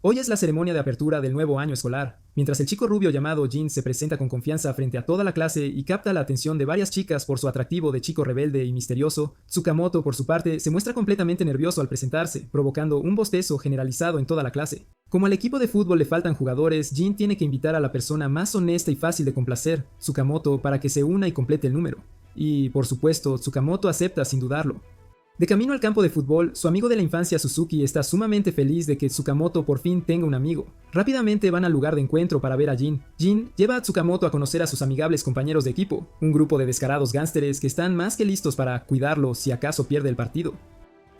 Hoy es la ceremonia de apertura del nuevo año escolar. Mientras el chico rubio llamado Jin se presenta con confianza frente a toda la clase y capta la atención de varias chicas por su atractivo de chico rebelde y misterioso, Tsukamoto, por su parte, se muestra completamente nervioso al presentarse, provocando un bostezo generalizado en toda la clase. Como al equipo de fútbol le faltan jugadores, Jin tiene que invitar a la persona más honesta y fácil de complacer, Tsukamoto, para que se una y complete el número. Y, por supuesto, Tsukamoto acepta sin dudarlo. De camino al campo de fútbol, su amigo de la infancia Suzuki está sumamente feliz de que Tsukamoto por fin tenga un amigo. Rápidamente van al lugar de encuentro para ver a Jin. Jin lleva a Tsukamoto a conocer a sus amigables compañeros de equipo, un grupo de descarados gánsteres que están más que listos para cuidarlo si acaso pierde el partido.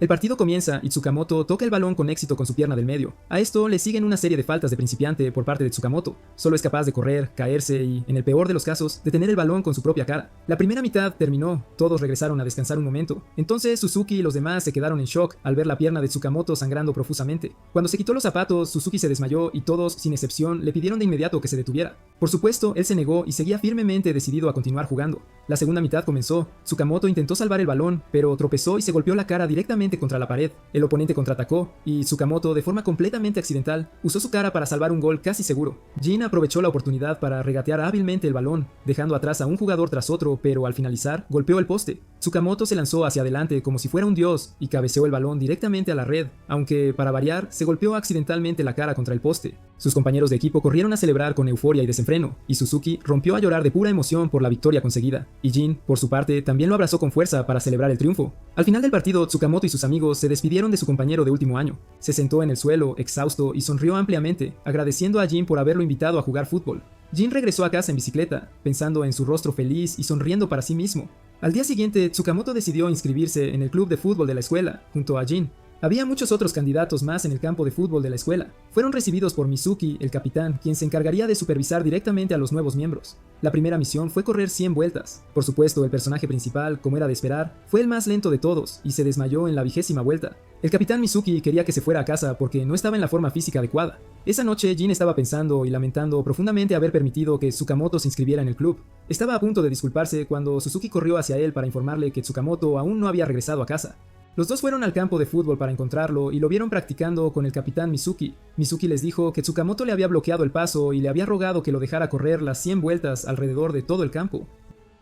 El partido comienza y Tsukamoto toca el balón con éxito con su pierna del medio. A esto le siguen una serie de faltas de principiante por parte de Tsukamoto. Solo es capaz de correr, caerse y, en el peor de los casos, detener el balón con su propia cara. La primera mitad terminó, todos regresaron a descansar un momento. Entonces Suzuki y los demás se quedaron en shock al ver la pierna de Tsukamoto sangrando profusamente. Cuando se quitó los zapatos, Suzuki se desmayó y todos, sin excepción, le pidieron de inmediato que se detuviera. Por supuesto, él se negó y seguía firmemente decidido a continuar jugando. La segunda mitad comenzó. Tsukamoto intentó salvar el balón, pero tropezó y se golpeó la cara directamente contra la pared. El oponente contraatacó y Tsukamoto, de forma completamente accidental, usó su cara para salvar un gol casi seguro. Jin aprovechó la oportunidad para regatear hábilmente el balón, dejando atrás a un jugador tras otro, pero al finalizar, golpeó el poste. Tsukamoto se lanzó hacia adelante como si fuera un dios y cabeceó el balón directamente a la red, aunque, para variar, se golpeó accidentalmente la cara contra el poste. Sus compañeros de equipo corrieron a celebrar con euforia y desenfreno, y Suzuki rompió a llorar de pura emoción por la victoria conseguida, y Jin, por su parte, también lo abrazó con fuerza para celebrar el triunfo. Al final del partido, Tsukamoto y sus amigos se despidieron de su compañero de último año. Se sentó en el suelo, exhausto, y sonrió ampliamente, agradeciendo a Jin por haberlo invitado a jugar fútbol. Jin regresó a casa en bicicleta, pensando en su rostro feliz y sonriendo para sí mismo. Al día siguiente, Tsukamoto decidió inscribirse en el club de fútbol de la escuela, junto a Jin. Había muchos otros candidatos más en el campo de fútbol de la escuela. Fueron recibidos por Mizuki, el capitán, quien se encargaría de supervisar directamente a los nuevos miembros. La primera misión fue correr 100 vueltas. Por supuesto, el personaje principal, como era de esperar, fue el más lento de todos y se desmayó en la 20ª vuelta. El capitán Mizuki quería que se fuera a casa porque no estaba en la forma física adecuada. Esa noche, Jin estaba pensando y lamentando profundamente haber permitido que Tsukamoto se inscribiera en el club. Estaba a punto de disculparse cuando Suzuki corrió hacia él para informarle que Tsukamoto aún no había regresado a casa. Los dos fueron al campo de fútbol para encontrarlo y lo vieron practicando con el capitán Mizuki. Mizuki les dijo que Tsukamoto le había bloqueado el paso y le había rogado que lo dejara correr las 100 vueltas alrededor de todo el campo.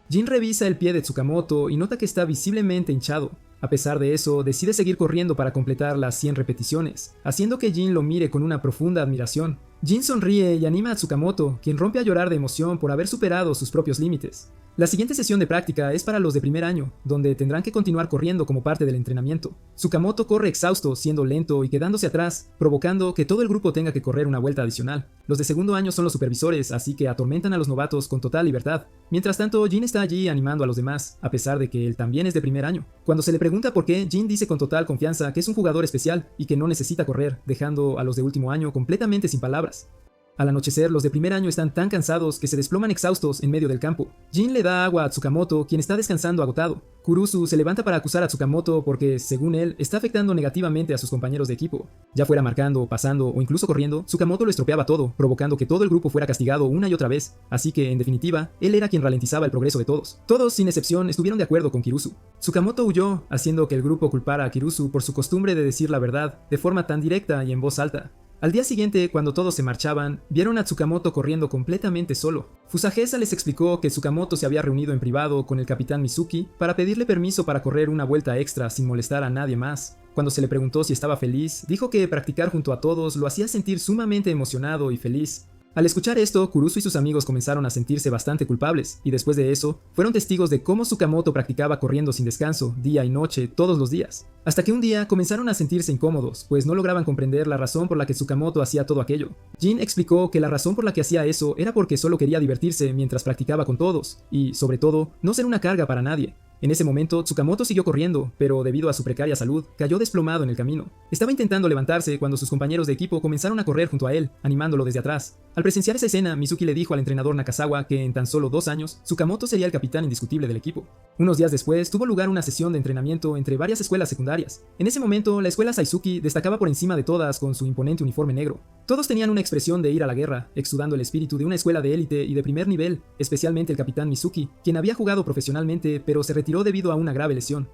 Jin revisa el pie de Tsukamoto y nota que está visiblemente hinchado. A pesar de eso, decide seguir corriendo para completar las 100 repeticiones, haciendo que Jin lo mire con una profunda admiración. Jin sonríe y anima a Tsukamoto, quien rompe a llorar de emoción por haber superado sus propios límites. La siguiente sesión de práctica es para los de primer año, donde tendrán que continuar corriendo como parte del entrenamiento. Tsukamoto corre exhausto, siendo lento y quedándose atrás, provocando que todo el grupo tenga que correr una vuelta adicional. Los de segundo año son los supervisores, así que atormentan a los novatos con total libertad. Mientras tanto, Jin está allí animando a los demás, a pesar de que él también es de primer año. Cuando se le pregunta por qué, Jin dice con total confianza que es un jugador especial y que no necesita correr, dejando a los de último año completamente sin palabras. Al anochecer, los de primer año están tan cansados que se desploman exhaustos en medio del campo. Jin le da agua a Tsukamoto, quien está descansando agotado. Kurusu se levanta para acusar a Tsukamoto porque, según él, está afectando negativamente a sus compañeros de equipo. Ya fuera marcando, pasando o incluso corriendo, Tsukamoto lo estropeaba todo, provocando que todo el grupo fuera castigado una y otra vez. Así que, en definitiva, él era quien ralentizaba el progreso de todos. Todos, sin excepción, estuvieron de acuerdo con Kirusu. Tsukamoto huyó, haciendo que el grupo culpara a Kirusu por su costumbre de decir la verdad de forma tan directa y en voz alta. Al día siguiente, cuando todos se marchaban, vieron a Tsukamoto corriendo completamente solo. Fusagesa les explicó que Tsukamoto se había reunido en privado con el capitán Mizuki para pedirle permiso para correr una vuelta extra sin molestar a nadie más. Cuando se le preguntó si estaba feliz, dijo que practicar junto a todos lo hacía sentir sumamente emocionado y feliz. Al escuchar esto, Kurusu y sus amigos comenzaron a sentirse bastante culpables, y después de eso, fueron testigos de cómo Tsukamoto practicaba corriendo sin descanso, día y noche, todos los días. Hasta que un día comenzaron a sentirse incómodos, pues no lograban comprender la razón por la que Tsukamoto hacía todo aquello. Jin explicó que la razón por la que hacía eso era porque solo quería divertirse mientras practicaba con todos, y, sobre todo, no ser una carga para nadie. En ese momento, Tsukamoto siguió corriendo, pero debido a su precaria salud, cayó desplomado en el camino. Estaba intentando levantarse cuando sus compañeros de equipo comenzaron a correr junto a él, animándolo desde atrás. Al presenciar esa escena, Mizuki le dijo al entrenador Nakazawa que en tan solo 2 años, Tsukamoto sería el capitán indiscutible del equipo. Unos días después, tuvo lugar una sesión de entrenamiento entre varias escuelas secundarias. En ese momento, la escuela Saizuki destacaba por encima de todas con su imponente uniforme negro. Todos tenían una expresión de ir a la guerra, exudando el espíritu de una escuela de élite y de primer nivel, especialmente el capitán Mizuki, quien había jugado profesionalmente, pero se retiró debido a una grave lesión.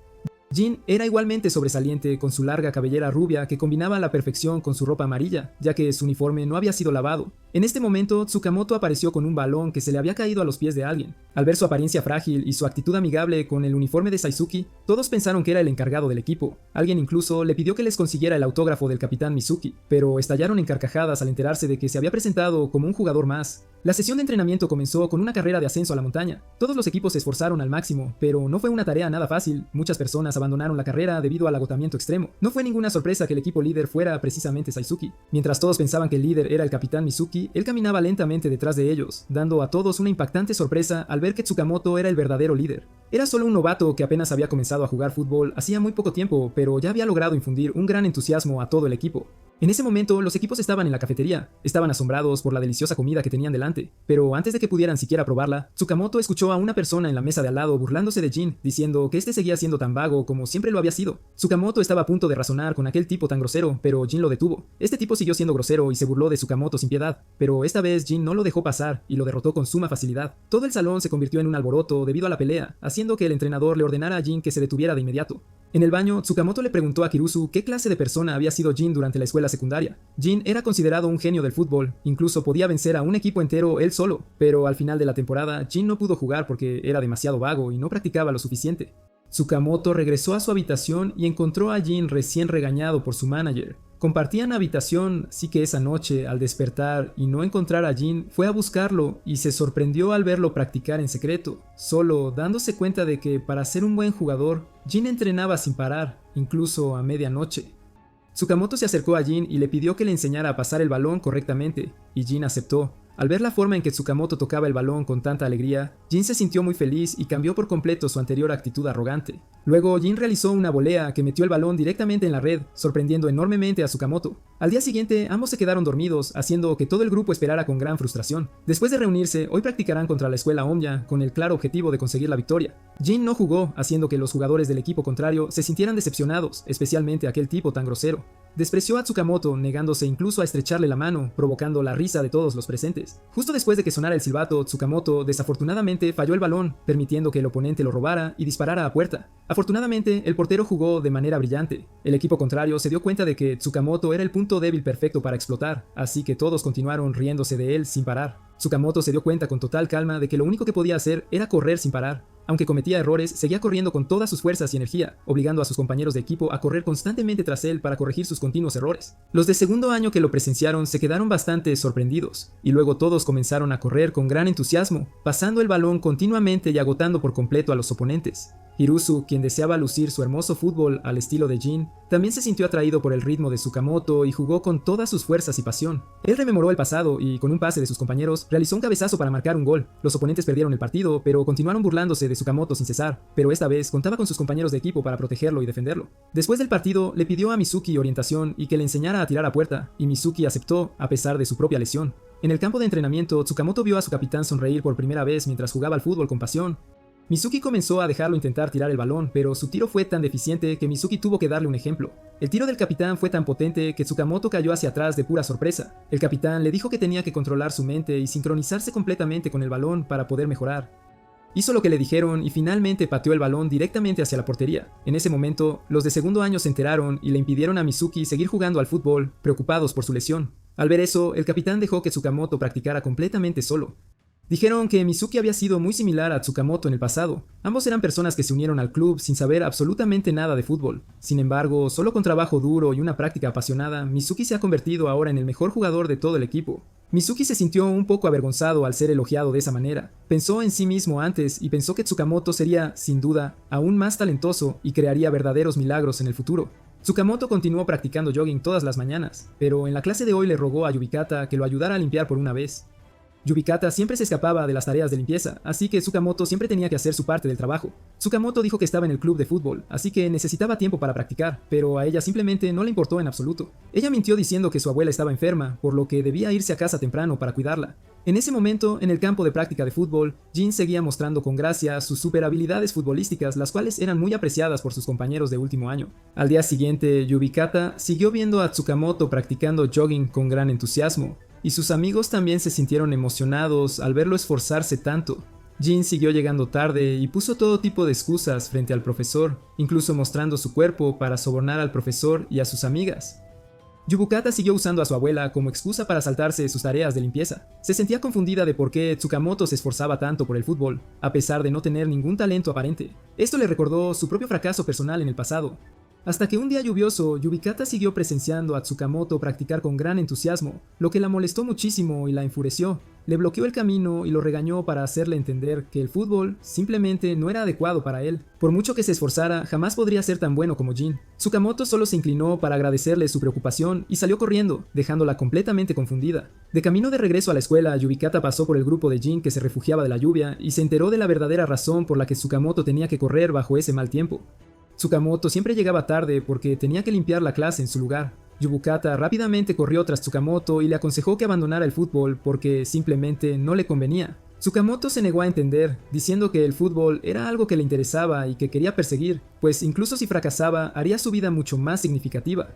Jin era igualmente sobresaliente con su larga cabellera rubia que combinaba a la perfección con su ropa amarilla, ya que su uniforme no había sido lavado. En este momento, Tsukamoto apareció con un balón que se le había caído a los pies de alguien. Al ver su apariencia frágil y su actitud amigable con el uniforme de Saizuki, todos pensaron que era el encargado del equipo. Alguien incluso le pidió que les consiguiera el autógrafo del capitán Mizuki, pero estallaron en carcajadas al enterarse de que se había presentado como un jugador más. La sesión de entrenamiento comenzó con una carrera de ascenso a la montaña. Todos los equipos se esforzaron al máximo, pero no fue una tarea nada fácil. Muchas personas abandonaron la carrera debido al agotamiento extremo. No fue ninguna sorpresa que el equipo líder fuera precisamente Saizuki. Mientras todos pensaban que el líder era el capitán Mizuki, él caminaba lentamente detrás de ellos, dando a todos una impactante sorpresa al ver que Tsukamoto era el verdadero líder. Era solo un novato que apenas había comenzado a jugar fútbol hacía muy poco tiempo, pero ya había logrado infundir un gran entusiasmo a todo el equipo. En ese momento, los equipos estaban en la cafetería, estaban asombrados por la deliciosa comida que tenían delante, pero antes de que pudieran siquiera probarla, Tsukamoto escuchó a una persona en la mesa de al lado burlándose de Jin, diciendo que este seguía siendo tan vago como siempre lo había sido. Tsukamoto estaba a punto de razonar con aquel tipo tan grosero, pero Jin lo detuvo. Este tipo siguió siendo grosero y se burló de Tsukamoto sin piedad, pero esta vez Jin no lo dejó pasar y lo derrotó con suma facilidad. Todo el salón se convirtió en un alboroto debido a la pelea, haciendo que el entrenador le ordenara a Jin que se detuviera de inmediato. En el baño, Tsukamoto le preguntó a Kirusu qué clase de persona había sido Jin durante la escuela secundaria. Jin era considerado un genio del fútbol, incluso podía vencer a un equipo entero él solo, pero al final de la temporada, Jin no pudo jugar porque era demasiado vago y no practicaba lo suficiente. Tsukamoto regresó a su habitación y encontró a Jin recién regañado por su manager. Compartían habitación, así que esa noche, al despertar y no encontrar a Jin, fue a buscarlo y se sorprendió al verlo practicar en secreto, solo dándose cuenta de que para ser un buen jugador, Jin entrenaba sin parar, incluso a medianoche. Tsukamoto se acercó a Jin y le pidió que le enseñara a pasar el balón correctamente, y Jin aceptó. Al ver la forma en que Tsukamoto tocaba el balón con tanta alegría, Jin se sintió muy feliz y cambió por completo su anterior actitud arrogante. Luego, Jin realizó una volea que metió el balón directamente en la red, sorprendiendo enormemente a Tsukamoto. Al día siguiente, ambos se quedaron dormidos, haciendo que todo el grupo esperara con gran frustración. Después de reunirse, hoy practicarán contra la escuela Omya, con el claro objetivo de conseguir la victoria. Jin no jugó, haciendo que los jugadores del equipo contrario se sintieran decepcionados, especialmente aquel tipo tan grosero. Despreció a Tsukamoto, negándose incluso a estrecharle la mano, provocando la risa de todos los presentes. Justo después de que sonara el silbato, Tsukamoto desafortunadamente falló el balón, permitiendo que el oponente lo robara y disparara a puerta. Afortunadamente, el portero jugó de manera brillante. El equipo contrario se dio cuenta de que Tsukamoto era el punto débil perfecto para explotar, así que todos continuaron riéndose de él sin parar. Tsukamoto se dio cuenta con total calma de que lo único que podía hacer era correr sin parar. Aunque cometía errores, seguía corriendo con todas sus fuerzas y energía, obligando a sus compañeros de equipo a correr constantemente tras él para corregir sus continuos errores. Los de segundo año que lo presenciaron se quedaron bastante sorprendidos, y luego todos comenzaron a correr con gran entusiasmo, pasando el balón continuamente y agotando por completo a los oponentes. Hirusu, quien deseaba lucir su hermoso fútbol al estilo de Jin, también se sintió atraído por el ritmo de Tsukamoto y jugó con todas sus fuerzas y pasión. Él rememoró el pasado y, con un pase de sus compañeros, realizó un cabezazo para marcar un gol. Los oponentes perdieron el partido, pero continuaron burlándose de Tsukamoto sin cesar, pero esta vez contaba con sus compañeros de equipo para protegerlo y defenderlo. Después del partido, le pidió a Mizuki orientación y que le enseñara a tirar a puerta, y Mizuki aceptó, a pesar de su propia lesión. En el campo de entrenamiento, Tsukamoto vio a su capitán sonreír por primera vez mientras jugaba al fútbol con pasión. Mizuki comenzó a dejarlo intentar tirar el balón, pero su tiro fue tan deficiente que Mizuki tuvo que darle un ejemplo. El tiro del capitán fue tan potente que Tsukamoto cayó hacia atrás de pura sorpresa. El capitán le dijo que tenía que controlar su mente y sincronizarse completamente con el balón para poder mejorar. Hizo lo que le dijeron y finalmente pateó el balón directamente hacia la portería. En ese momento, los de segundo año se enteraron y le impidieron a Mizuki seguir jugando al fútbol, preocupados por su lesión. Al ver eso, el capitán dejó que Tsukamoto practicara completamente solo. Dijeron que Mizuki había sido muy similar a Tsukamoto en el pasado. Ambos eran personas que se unieron al club sin saber absolutamente nada de fútbol. Sin embargo, solo con trabajo duro y una práctica apasionada, Mizuki se ha convertido ahora en el mejor jugador de todo el equipo. Mizuki se sintió un poco avergonzado al ser elogiado de esa manera. Pensó en sí mismo antes y pensó que Tsukamoto sería, sin duda, aún más talentoso y crearía verdaderos milagros en el futuro. Tsukamoto continuó practicando jogging todas las mañanas, pero en la clase de hoy le rogó a Yubikata que lo ayudara a limpiar por una vez. Yubikata siempre se escapaba de las tareas de limpieza, así que Tsukamoto siempre tenía que hacer su parte del trabajo. Tsukamoto dijo que estaba en el club de fútbol, así que necesitaba tiempo para practicar, pero a ella simplemente no le importó en absoluto. Ella mintió diciendo que su abuela estaba enferma, por lo que debía irse a casa temprano para cuidarla. En ese momento, en el campo de práctica de fútbol, Jin seguía mostrando con gracia sus super habilidades futbolísticas, las cuales eran muy apreciadas por sus compañeros de último año. Al día siguiente, Yubikata siguió viendo a Tsukamoto practicando jogging con gran entusiasmo, y sus amigos también se sintieron emocionados al verlo esforzarse tanto. Jin siguió llegando tarde y puso todo tipo de excusas frente al profesor, incluso mostrando su cuerpo para sobornar al profesor y a sus amigas. Yubukata siguió usando a su abuela como excusa para saltarse sus tareas de limpieza. Se sentía confundida de por qué Tsukamoto se esforzaba tanto por el fútbol, a pesar de no tener ningún talento aparente. Esto le recordó su propio fracaso personal en el pasado. Hasta que un día lluvioso, Yubikata siguió presenciando a Tsukamoto practicar con gran entusiasmo, lo que la molestó muchísimo y la enfureció. Le bloqueó el camino y lo regañó para hacerle entender que el fútbol simplemente no era adecuado para él. Por mucho que se esforzara, jamás podría ser tan bueno como Jin. Tsukamoto solo se inclinó para agradecerle su preocupación y salió corriendo, dejándola completamente confundida. De camino de regreso a la escuela, Yubikata pasó por el grupo de Jin que se refugiaba de la lluvia y se enteró de la verdadera razón por la que Tsukamoto tenía que correr bajo ese mal tiempo. Tsukamoto siempre llegaba tarde porque tenía que limpiar la clase en su lugar. Yubukata rápidamente corrió tras Tsukamoto y le aconsejó que abandonara el fútbol porque simplemente no le convenía. Tsukamoto se negó a entender, diciendo que el fútbol era algo que le interesaba y que quería perseguir, pues incluso si fracasaba, haría su vida mucho más significativa.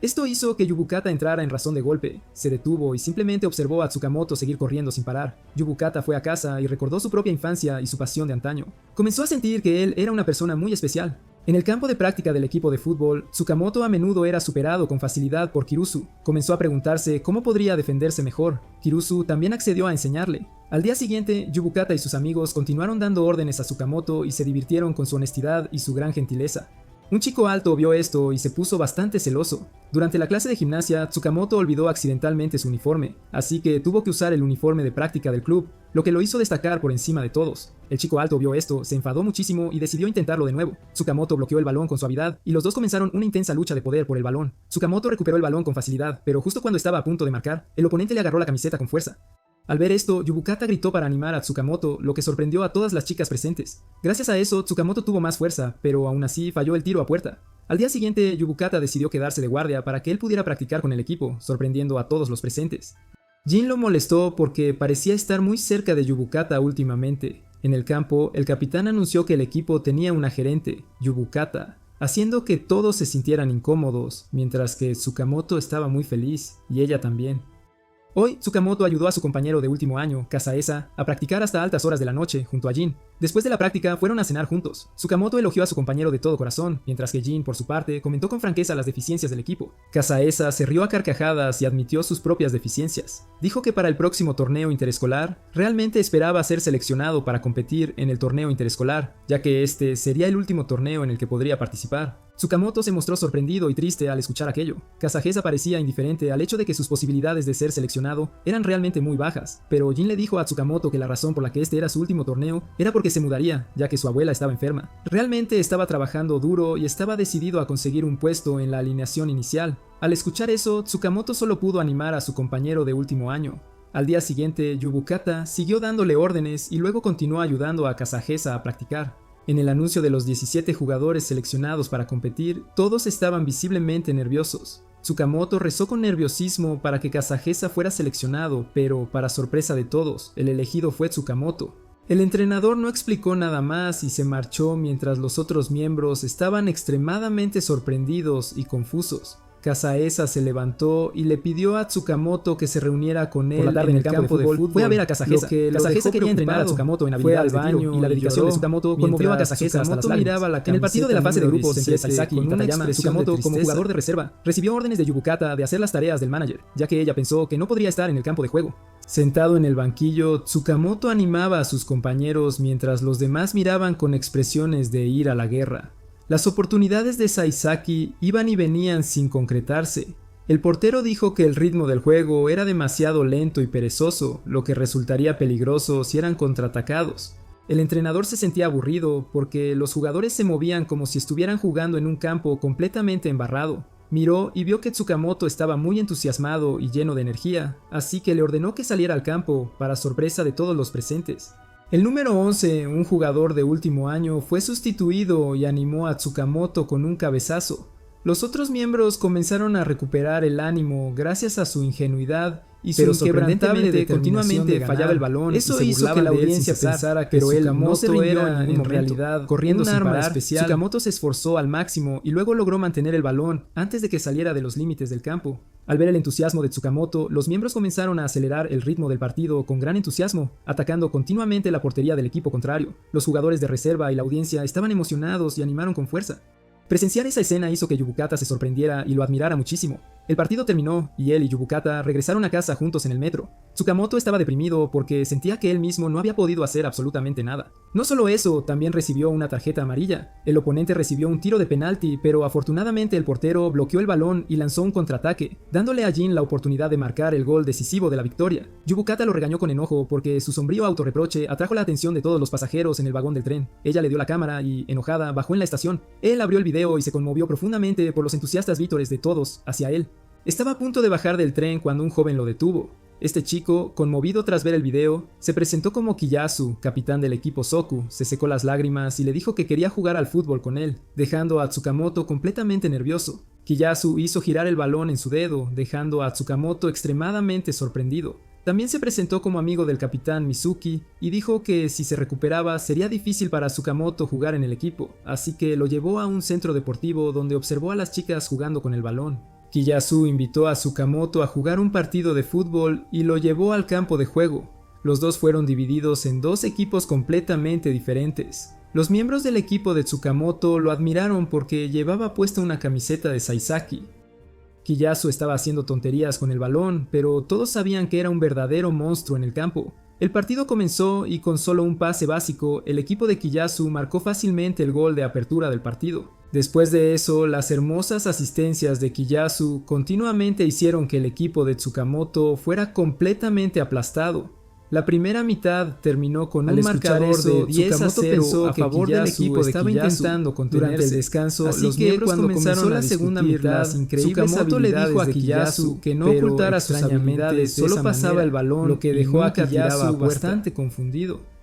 Esto hizo que Yubukata entrara en razón de golpe. Se detuvo y simplemente observó a Tsukamoto seguir corriendo sin parar. Yubukata fue a casa y recordó su propia infancia y su pasión de antaño. Comenzó a sentir que él era una persona muy especial. En el campo de práctica del equipo de fútbol, Tsukamoto a menudo era superado con facilidad por Kirusu. Comenzó a preguntarse cómo podría defenderse mejor. Kirusu también accedió a enseñarle. Al día siguiente, Yubukata y sus amigos continuaron dando órdenes a Tsukamoto y se divirtieron con su honestidad y su gran gentileza. Un chico alto vio esto y se puso bastante celoso. Durante la clase de gimnasia, Tsukamoto olvidó accidentalmente su uniforme, así que tuvo que usar el uniforme de práctica del club, lo que lo hizo destacar por encima de todos. El chico alto vio esto, se enfadó muchísimo y decidió intentarlo de nuevo. Tsukamoto bloqueó el balón con suavidad y los dos comenzaron una intensa lucha de poder por el balón. Tsukamoto recuperó el balón con facilidad, pero justo cuando estaba a punto de marcar, el oponente le agarró la camiseta con fuerza. Al ver esto, Yubukata gritó para animar a Tsukamoto, lo que sorprendió a todas las chicas presentes. Gracias a eso, Tsukamoto tuvo más fuerza, pero aún así falló el tiro a puerta. Al día siguiente, Yubukata decidió quedarse de guardia para que él pudiera practicar con el equipo, sorprendiendo a todos los presentes. Jin lo molestó porque parecía estar muy cerca de Yubukata últimamente. En el campo, el capitán anunció que el equipo tenía una gerente, Yubukata, haciendo que todos se sintieran incómodos, mientras que Tsukamoto estaba muy feliz, y ella también. Hoy, Tsukamoto ayudó a su compañero de último año, Kasaesa, a practicar hasta altas horas de la noche junto a Jin. Después de la práctica, fueron a cenar juntos. Tsukamoto elogió a su compañero de todo corazón, mientras que Jin, por su parte, comentó con franqueza las deficiencias del equipo. Kasaesa se rió a carcajadas y admitió sus propias deficiencias. Dijo que para el próximo torneo interescolar, realmente esperaba ser seleccionado para competir en el torneo interescolar, ya que este sería el último torneo en el que podría participar. Tsukamoto se mostró sorprendido y triste al escuchar aquello. Kasaesa parecía indiferente al hecho de que sus posibilidades de ser seleccionado eran realmente muy bajas, pero Jin le dijo a Tsukamoto que la razón por la que este era su último torneo era porque se mudaría, ya que su abuela estaba enferma. Realmente estaba trabajando duro y estaba decidido a conseguir un puesto en la alineación inicial. Al escuchar eso, Tsukamoto solo pudo animar a su compañero de último año. Al día siguiente, Yubukata siguió dándole órdenes y luego continuó ayudando a Kasaesa a practicar. En el anuncio de los 17 jugadores seleccionados para competir, todos estaban visiblemente nerviosos. Tsukamoto rezó con nerviosismo para que Kasaesa fuera seleccionado, pero para sorpresa de todos, el elegido fue Tsukamoto. El entrenador no explicó nada más y se marchó mientras los otros miembros estaban extremadamente sorprendidos y confusos. Kasaesa se levantó y le pidió a Tsukamoto que se reuniera con él en el campo de fútbol. Fue a ver a Kasaesa. Kasaesa quería entrenar a Tsukamoto en habilidades de tiro y la dedicación de Tsukamoto conmovió a Kasaesa hasta las lágrimas. En el partido de la fase de grupos entre Saisaki y Katayama, Tsukamoto, como jugador de reserva, recibió órdenes de Yubukata de hacer las tareas del manager, ya que ella pensó que no podría estar en el campo de juego. Sentado en el banquillo, Tsukamoto animaba a sus compañeros mientras los demás miraban con expresiones de ir a la guerra. Las oportunidades de Saisaki iban y venían sin concretarse. El portero dijo que el ritmo del juego era demasiado lento y perezoso, lo que resultaría peligroso si eran contraatacados. El entrenador se sentía aburrido porque los jugadores se movían como si estuvieran jugando en un campo completamente embarrado. Miró y vio que Tsukamoto estaba muy entusiasmado y lleno de energía, así que le ordenó que saliera al campo, para sorpresa de todos los presentes. El número 11, un jugador de último año, fue sustituido y animó a Tsukamoto con un cabezazo. Los otros miembros comenzaron a recuperar el ánimo gracias a su ingenuidad y su inquebrantable continuamente fallaba el balón. Eso hizo que la audiencia pensara que Tsukamoto era en realidad corriendo un arma especial. Tsukamoto se esforzó al máximo y luego logró mantener el balón antes de que saliera de los límites del campo. Al ver el entusiasmo de Tsukamoto, los miembros comenzaron a acelerar el ritmo del partido con gran entusiasmo, atacando continuamente la portería del equipo contrario. Los jugadores de reserva y la audiencia estaban emocionados y animaron con fuerza. Presenciar esa escena hizo que Yubukata se sorprendiera y lo admirara muchísimo. El partido terminó y él y Yubukata regresaron a casa juntos en el metro. Tsukamoto estaba deprimido porque sentía que él mismo no había podido hacer absolutamente nada. No solo eso, también recibió una tarjeta amarilla. El oponente recibió un tiro de penalti, pero afortunadamente el portero bloqueó el balón y lanzó un contraataque, dándole a Jin la oportunidad de marcar el gol decisivo de la victoria. Yubukata lo regañó con enojo porque su sombrío autorreproche atrajo la atención de todos los pasajeros en el vagón del tren. Ella le dio la cámara y, enojada, bajó en la estación. Él abrió el video y se conmovió profundamente por los entusiastas vítores de todos hacia él. Estaba a punto de bajar del tren cuando un joven lo detuvo. Este chico, conmovido tras ver el video, se presentó como Kiyasu, capitán del equipo Soku, se secó las lágrimas y le dijo que quería jugar al fútbol con él, dejando a Tsukamoto completamente nervioso. Kiyasu hizo girar el balón en su dedo, dejando a Tsukamoto extremadamente sorprendido. También se presentó como amigo del capitán Mizuki y dijo que si se recuperaba sería difícil para Tsukamoto jugar en el equipo, así que lo llevó a un centro deportivo donde observó a las chicas jugando con el balón. Kiyasu invitó a Tsukamoto a jugar un partido de fútbol y lo llevó al campo de juego. Los dos fueron divididos en dos equipos completamente diferentes. Los miembros del equipo de Tsukamoto lo admiraron porque llevaba puesta una camiseta de Saisaki. Kiyasu estaba haciendo tonterías con el balón, pero todos sabían que era un verdadero monstruo en el campo. El partido comenzó y con solo un pase básico, el equipo de Kiyasu marcó fácilmente el gol de apertura del partido. Después de eso, las hermosas asistencias de Kiyasu continuamente hicieron que el equipo de Tsukamoto fuera completamente aplastado. La primera mitad terminó con un marcador de 10-0 a favor del equipo de Kiyasu. Intentando contenerse. Durante el descanso, los miembros cuando comenzaron la segunda mitad, Tsukamoto le dijo a Kiyasu que no ocultara sus habilidades, solo pasaba el balón, lo que dejó a Kiyasu bastante confundido.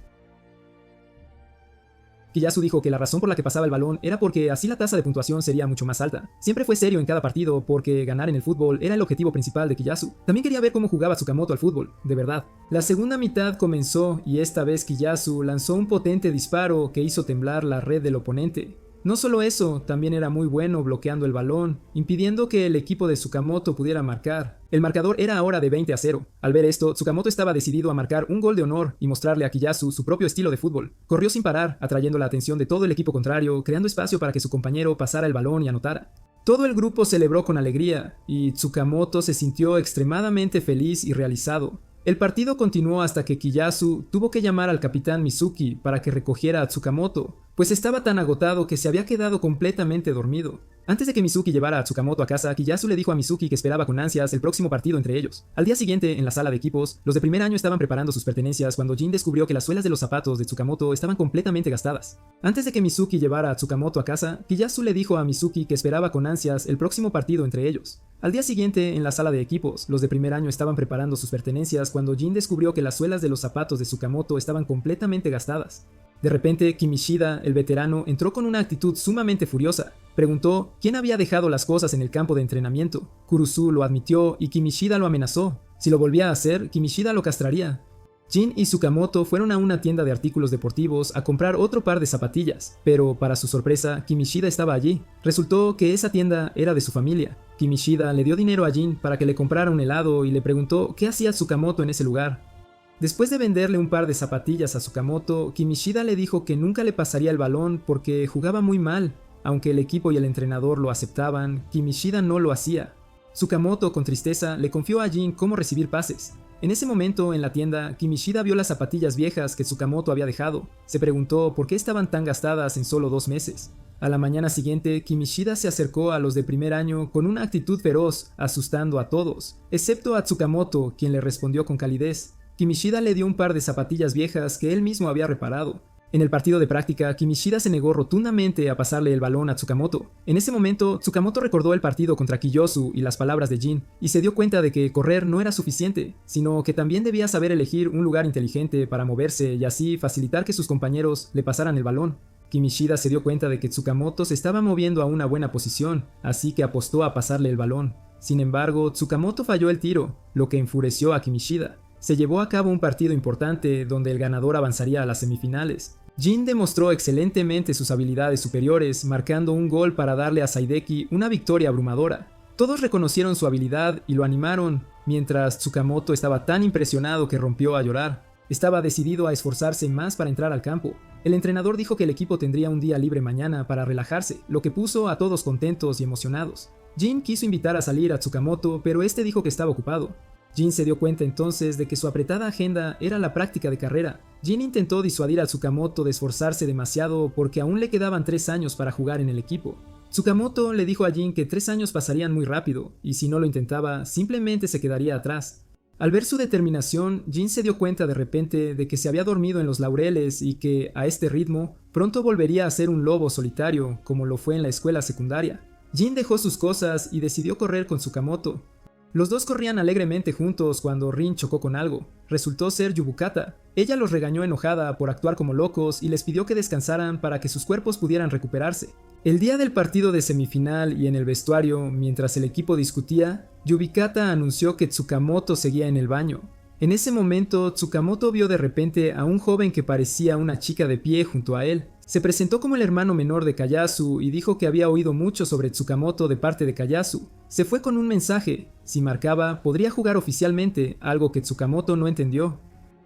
Kiyasu dijo que la razón por la que pasaba el balón era porque así la tasa de puntuación sería mucho más alta. Siempre fue serio en cada partido porque ganar en el fútbol era el objetivo principal de Kiyasu. También quería ver cómo jugaba Tsukamoto al fútbol, de verdad. La segunda mitad comenzó y esta vez Kiyasu lanzó un potente disparo que hizo temblar la red del oponente. No solo eso, también era muy bueno bloqueando el balón, impidiendo que el equipo de Tsukamoto pudiera marcar. El marcador era ahora de 20-0. Al ver esto, Tsukamoto estaba decidido a marcar un gol de honor y mostrarle a Kiyasu su propio estilo de fútbol. Corrió sin parar, atrayendo la atención de todo el equipo contrario, creando espacio para que su compañero pasara el balón y anotara. Todo el grupo celebró con alegría, y Tsukamoto se sintió extremadamente feliz y realizado. El partido continuó hasta que Kiyasu tuvo que llamar al capitán Mizuki para que recogiera a Tsukamoto, pues estaba tan agotado que se había quedado completamente dormido. Antes de que Mizuki llevara a Tsukamoto a casa, Kiyasu le dijo a Mizuki que esperaba con ansias el próximo partido entre ellos. Al día siguiente, en la sala de equipos, los de primer año estaban preparando sus pertenencias cuando Jin descubrió que las suelas de los zapatos de Tsukamoto estaban completamente gastadas. Antes de que Mizuki llevara a Tsukamoto a casa, Kiyasu le dijo a Mizuki que esperaba con ansias el próximo partido entre ellos. Al día siguiente, en la sala de equipos, los de primer año estaban preparando sus pertenencias cuando Jin descubrió que las suelas de los zapatos de Tsukamoto estaban completamente gastadas. De repente, Kimishida, el veterano, entró con una actitud sumamente furiosa. Preguntó quién había dejado las cosas en el campo de entrenamiento. Kurusu lo admitió y Kimishida lo amenazó. Si lo volvía a hacer, Kimishida lo castraría. Jin y Tsukamoto fueron a una tienda de artículos deportivos a comprar otro par de zapatillas, pero para su sorpresa, Kimishida estaba allí. Resultó que esa tienda era de su familia. Kimishida le dio dinero a Jin para que le comprara un helado y le preguntó qué hacía Tsukamoto en ese lugar. Después de venderle un par de zapatillas a Tsukamoto, Kimishida le dijo que nunca le pasaría el balón porque jugaba muy mal. Aunque el equipo y el entrenador lo aceptaban, Kimishida no lo hacía. Tsukamoto, con tristeza, le confió a Jin cómo recibir pases. En ese momento, en la tienda, Kimishida vio las zapatillas viejas que Tsukamoto había dejado. Se preguntó por qué estaban tan gastadas en solo 2 meses. A la mañana siguiente, Kimishida se acercó a los de primer año con una actitud feroz, asustando a todos, excepto a Tsukamoto, quien le respondió con calidez. Kimishida le dio un par de zapatillas viejas que él mismo había reparado. En el partido de práctica, Kimishida se negó rotundamente a pasarle el balón a Tsukamoto. En ese momento, Tsukamoto recordó el partido contra Kiyosu y las palabras de Jin, y se dio cuenta de que correr no era suficiente, sino que también debía saber elegir un lugar inteligente para moverse y así facilitar que sus compañeros le pasaran el balón. Kimishida se dio cuenta de que Tsukamoto se estaba moviendo a una buena posición, así que apostó a pasarle el balón. Sin embargo, Tsukamoto falló el tiro, lo que enfureció a Kimishida. Se llevó a cabo un partido importante donde el ganador avanzaría a las semifinales. Jin demostró excelentemente sus habilidades superiores, marcando un gol para darle a Saideki una victoria abrumadora. Todos reconocieron su habilidad y lo animaron, mientras Tsukamoto estaba tan impresionado que rompió a llorar. Estaba decidido a esforzarse más para entrar al campo. El entrenador dijo que el equipo tendría un día libre mañana para relajarse, lo que puso a todos contentos y emocionados. Jin quiso invitar a salir a Tsukamoto, pero este dijo que estaba ocupado. Jin se dio cuenta entonces de que su apretada agenda era la práctica de carrera. Jin intentó disuadir a Tsukamoto de esforzarse demasiado porque aún le quedaban 3 años para jugar en el equipo. Tsukamoto le dijo a Jin que 3 años pasarían muy rápido, y si no lo intentaba, simplemente se quedaría atrás. Al ver su determinación, Jin se dio cuenta de repente de que se había dormido en los laureles y que, a este ritmo, pronto volvería a ser un lobo solitario, como lo fue en la escuela secundaria. Jin dejó sus cosas y decidió correr con Tsukamoto. Los dos corrían alegremente juntos cuando Rin chocó con algo. Resultó ser Yubukata. Ella los regañó enojada por actuar como locos y les pidió que descansaran para que sus cuerpos pudieran recuperarse. El día del partido de semifinal y en el vestuario, mientras el equipo discutía, Yubikata anunció que Tsukamoto seguía en el baño. En ese momento, Tsukamoto vio de repente a un joven que parecía una chica de pie junto a él. Se presentó como el hermano menor de Kayasu y dijo que había oído mucho sobre Tsukamoto de parte de Kayasu. Se fue con un mensaje: si marcaba, podría jugar oficialmente, algo que Tsukamoto no entendió.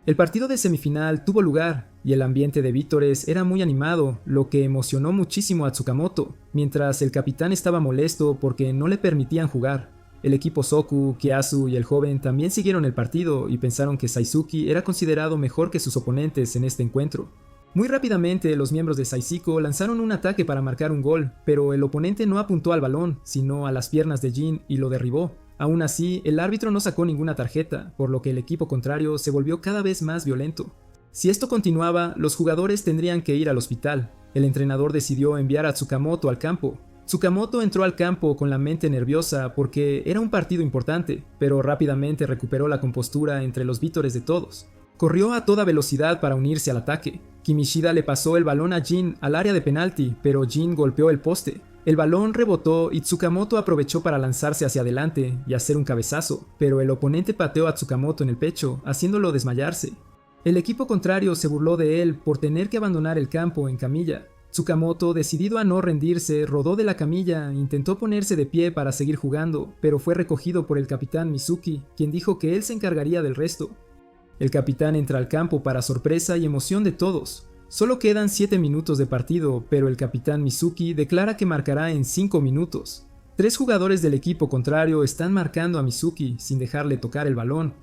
El partido de semifinal tuvo lugar, y el ambiente de vítores era muy animado, lo que emocionó muchísimo a Tsukamoto, mientras el capitán estaba molesto porque no le permitían jugar. El equipo Soku, Kiasu y el joven también siguieron el partido y pensaron que Saizuki era considerado mejor que sus oponentes en este encuentro. Muy rápidamente, los miembros de Saishiko lanzaron un ataque para marcar un gol, pero el oponente no apuntó al balón, sino a las piernas de Jin y lo derribó. Aún así, el árbitro no sacó ninguna tarjeta, por lo que el equipo contrario se volvió cada vez más violento. Si esto continuaba, los jugadores tendrían que ir al hospital. El entrenador decidió enviar a Tsukamoto al campo. Tsukamoto entró al campo con la mente nerviosa porque era un partido importante, pero rápidamente recuperó la compostura entre los vítores de todos. Corrió a toda velocidad para unirse al ataque. Kimishida le pasó el balón a Jin al área de penalti, pero Jin golpeó el poste. El balón rebotó y Tsukamoto aprovechó para lanzarse hacia adelante y hacer un cabezazo, pero el oponente pateó a Tsukamoto en el pecho, haciéndolo desmayarse. El equipo contrario se burló de él por tener que abandonar el campo en camilla. Tsukamoto, decidido a no rendirse, rodó de la camilla e intentó ponerse de pie para seguir jugando, pero fue recogido por el capitán Mizuki, quien dijo que él se encargaría del resto. El capitán entra al campo para sorpresa y emoción de todos. Solo quedan 7 minutos de partido, pero el capitán Mizuki declara que marcará en 5 minutos. 3 jugadores del equipo contrario están marcando a Mizuki sin dejarle tocar el balón.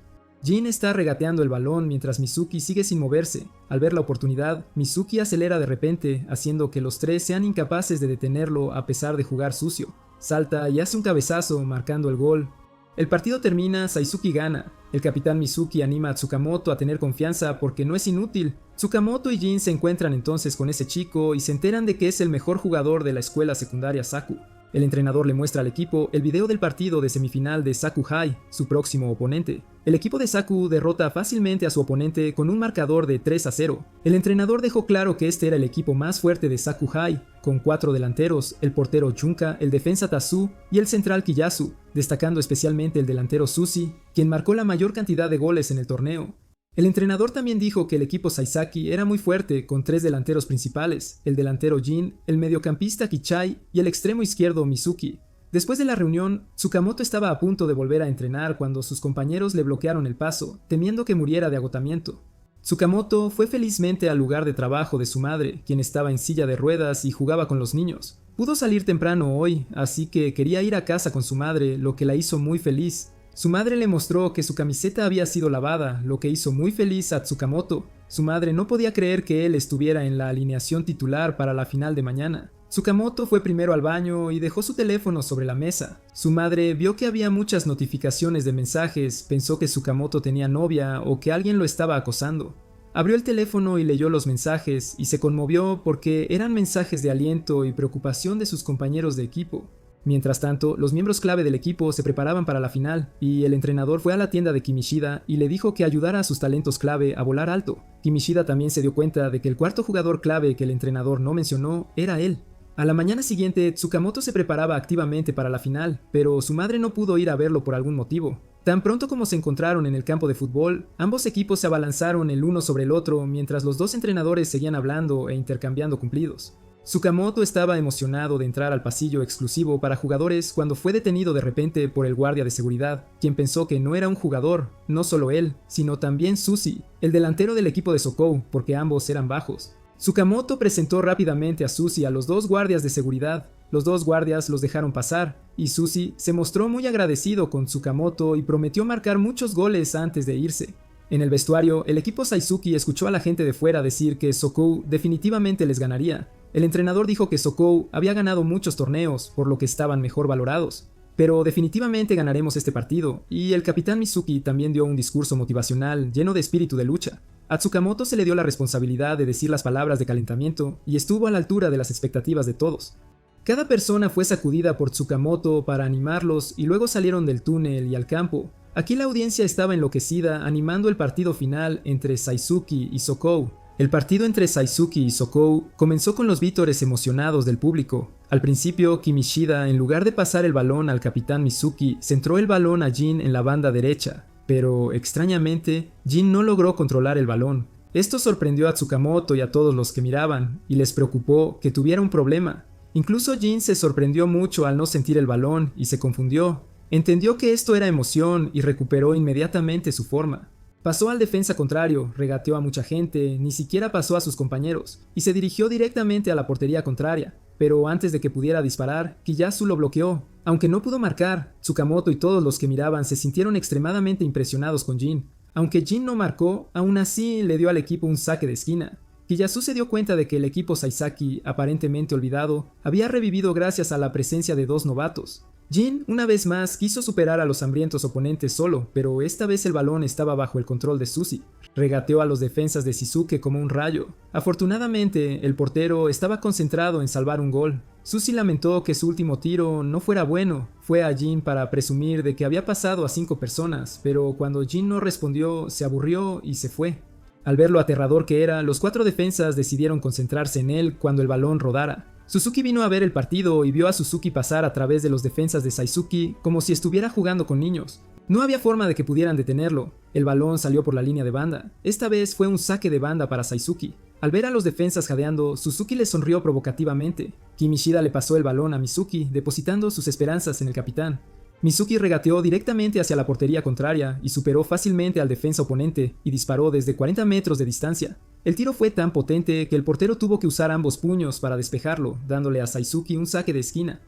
Jin está regateando el balón mientras Mizuki sigue sin moverse. Al ver la oportunidad, Mizuki acelera de repente, haciendo que los 3 sean incapaces de detenerlo a pesar de jugar sucio. Salta y hace un cabezazo, marcando el gol. El partido termina, Saizuki gana. El capitán Mizuki anima a Tsukamoto a tener confianza porque no es inútil. Tsukamoto y Jin se encuentran entonces con ese chico y se enteran de que es el mejor jugador de la escuela secundaria Saku. El entrenador le muestra al equipo el video del partido de semifinal de Saku High, su próximo oponente. El equipo de Saku derrota fácilmente a su oponente con un marcador de 3-0. El entrenador dejó claro que este era el equipo más fuerte de Saku High, con 4 delanteros, el portero Junka, el defensa Tazu y el central Kiyasu, destacando especialmente el delantero Sushi, quien marcó la mayor cantidad de goles en el torneo. El entrenador también dijo que el equipo Saisaki era muy fuerte, con 3 delanteros principales, el delantero Jin, el mediocampista Kichai y el extremo izquierdo Mizuki. Después de la reunión, Tsukamoto estaba a punto de volver a entrenar cuando sus compañeros le bloquearon el paso, temiendo que muriera de agotamiento. Tsukamoto fue felizmente al lugar de trabajo de su madre, quien estaba en silla de ruedas y jugaba con los niños. Pudo salir temprano hoy, así que quería ir a casa con su madre, lo que la hizo muy feliz. Su madre le mostró que su camiseta había sido lavada, lo que hizo muy feliz a Tsukamoto. Su madre no podía creer que él estuviera en la alineación titular para la final de mañana. Tsukamoto fue primero al baño y dejó su teléfono sobre la mesa. Su madre vio que había muchas notificaciones de mensajes, pensó que Tsukamoto tenía novia o que alguien lo estaba acosando. Abrió el teléfono y leyó los mensajes y se conmovió porque eran mensajes de aliento y preocupación de sus compañeros de equipo. Mientras tanto, los miembros clave del equipo se preparaban para la final, y el entrenador fue a la tienda de Kimishida y le dijo que ayudara a sus talentos clave a volar alto. Kimishida también se dio cuenta de que el cuarto jugador clave que el entrenador no mencionó era él. A la mañana siguiente, Tsukamoto se preparaba activamente para la final, pero su madre no pudo ir a verlo por algún motivo. Tan pronto como se encontraron en el campo de fútbol, ambos equipos se abalanzaron el uno sobre el otro mientras los dos entrenadores seguían hablando e intercambiando cumplidos. Tsukamoto estaba emocionado de entrar al pasillo exclusivo para jugadores cuando fue detenido de repente por el guardia de seguridad, quien pensó que no era un jugador, no solo él, sino también Suzy, el delantero del equipo de Sokou, porque ambos eran bajos. Tsukamoto presentó rápidamente a Suzy a los dos guardias de seguridad. Los dos guardias los dejaron pasar, y Suzy se mostró muy agradecido con Tsukamoto y prometió marcar muchos goles antes de irse. En el vestuario, el equipo Saizuki escuchó a la gente de fuera decir que Sokou definitivamente les ganaría. El entrenador dijo que Sokou había ganado muchos torneos, por lo que estaban mejor valorados. Pero definitivamente ganaremos este partido, y el capitán Mizuki también dio un discurso motivacional lleno de espíritu de lucha. A Tsukamoto se le dio la responsabilidad de decir las palabras de calentamiento, y estuvo a la altura de las expectativas de todos. Cada persona fue sacudida por Tsukamoto para animarlos y luego salieron del túnel y al campo. Aquí la audiencia estaba enloquecida animando el partido final entre Saizuki y Sokou. El partido entre Saizuki y Sokou comenzó con los vítores emocionados del público. Al principio, Kimishida, en lugar de pasar el balón al capitán Mizuki, centró el balón a Jin en la banda derecha, pero extrañamente, Jin no logró controlar el balón. Esto sorprendió a Tsukamoto y a todos los que miraban, y les preocupó que tuviera un problema. Incluso Jin se sorprendió mucho al no sentir el balón y se confundió. Entendió que esto era emoción y recuperó inmediatamente su forma. Pasó al defensa contrario, regateó a mucha gente, ni siquiera pasó a sus compañeros, y se dirigió directamente a la portería contraria. Pero antes de que pudiera disparar, Kiyasu lo bloqueó. Aunque no pudo marcar, Tsukamoto y todos los que miraban se sintieron extremadamente impresionados con Jin. Aunque Jin no marcó, aún así le dio al equipo un saque de esquina. Kiyasu se dio cuenta de que el equipo Saisaki, aparentemente olvidado, había revivido gracias a la presencia de dos novatos. Jin, una vez más, quiso superar a los hambrientos oponentes solo, pero esta vez el balón estaba bajo el control de Suzy. Regateó a los defensas de Shizuke como un rayo. Afortunadamente, el portero estaba concentrado en salvar un gol. Suzy lamentó que su último tiro no fuera bueno. Fue a Jin para presumir de que había pasado a 5 personas, pero cuando Jin no respondió, se aburrió y se fue. Al ver lo aterrador que era, los 4 defensas decidieron concentrarse en él cuando el balón rodara. Suzuki vino a ver el partido y vio a Suzuki pasar a través de los defensas de Saizuki como si estuviera jugando con niños. No había forma de que pudieran detenerlo. El balón salió por la línea de banda. Esta vez fue un saque de banda para Saizuki. Al ver a los defensas jadeando, Suzuki le sonrió provocativamente. Kimishida le pasó el balón a Mizuki, depositando sus esperanzas en el capitán. Mizuki regateó directamente hacia la portería contraria y superó fácilmente al defensa oponente y disparó desde 40 metros de distancia. El tiro fue tan potente que el portero tuvo que usar ambos puños para despejarlo, dándole a Saizuki un saque de esquina.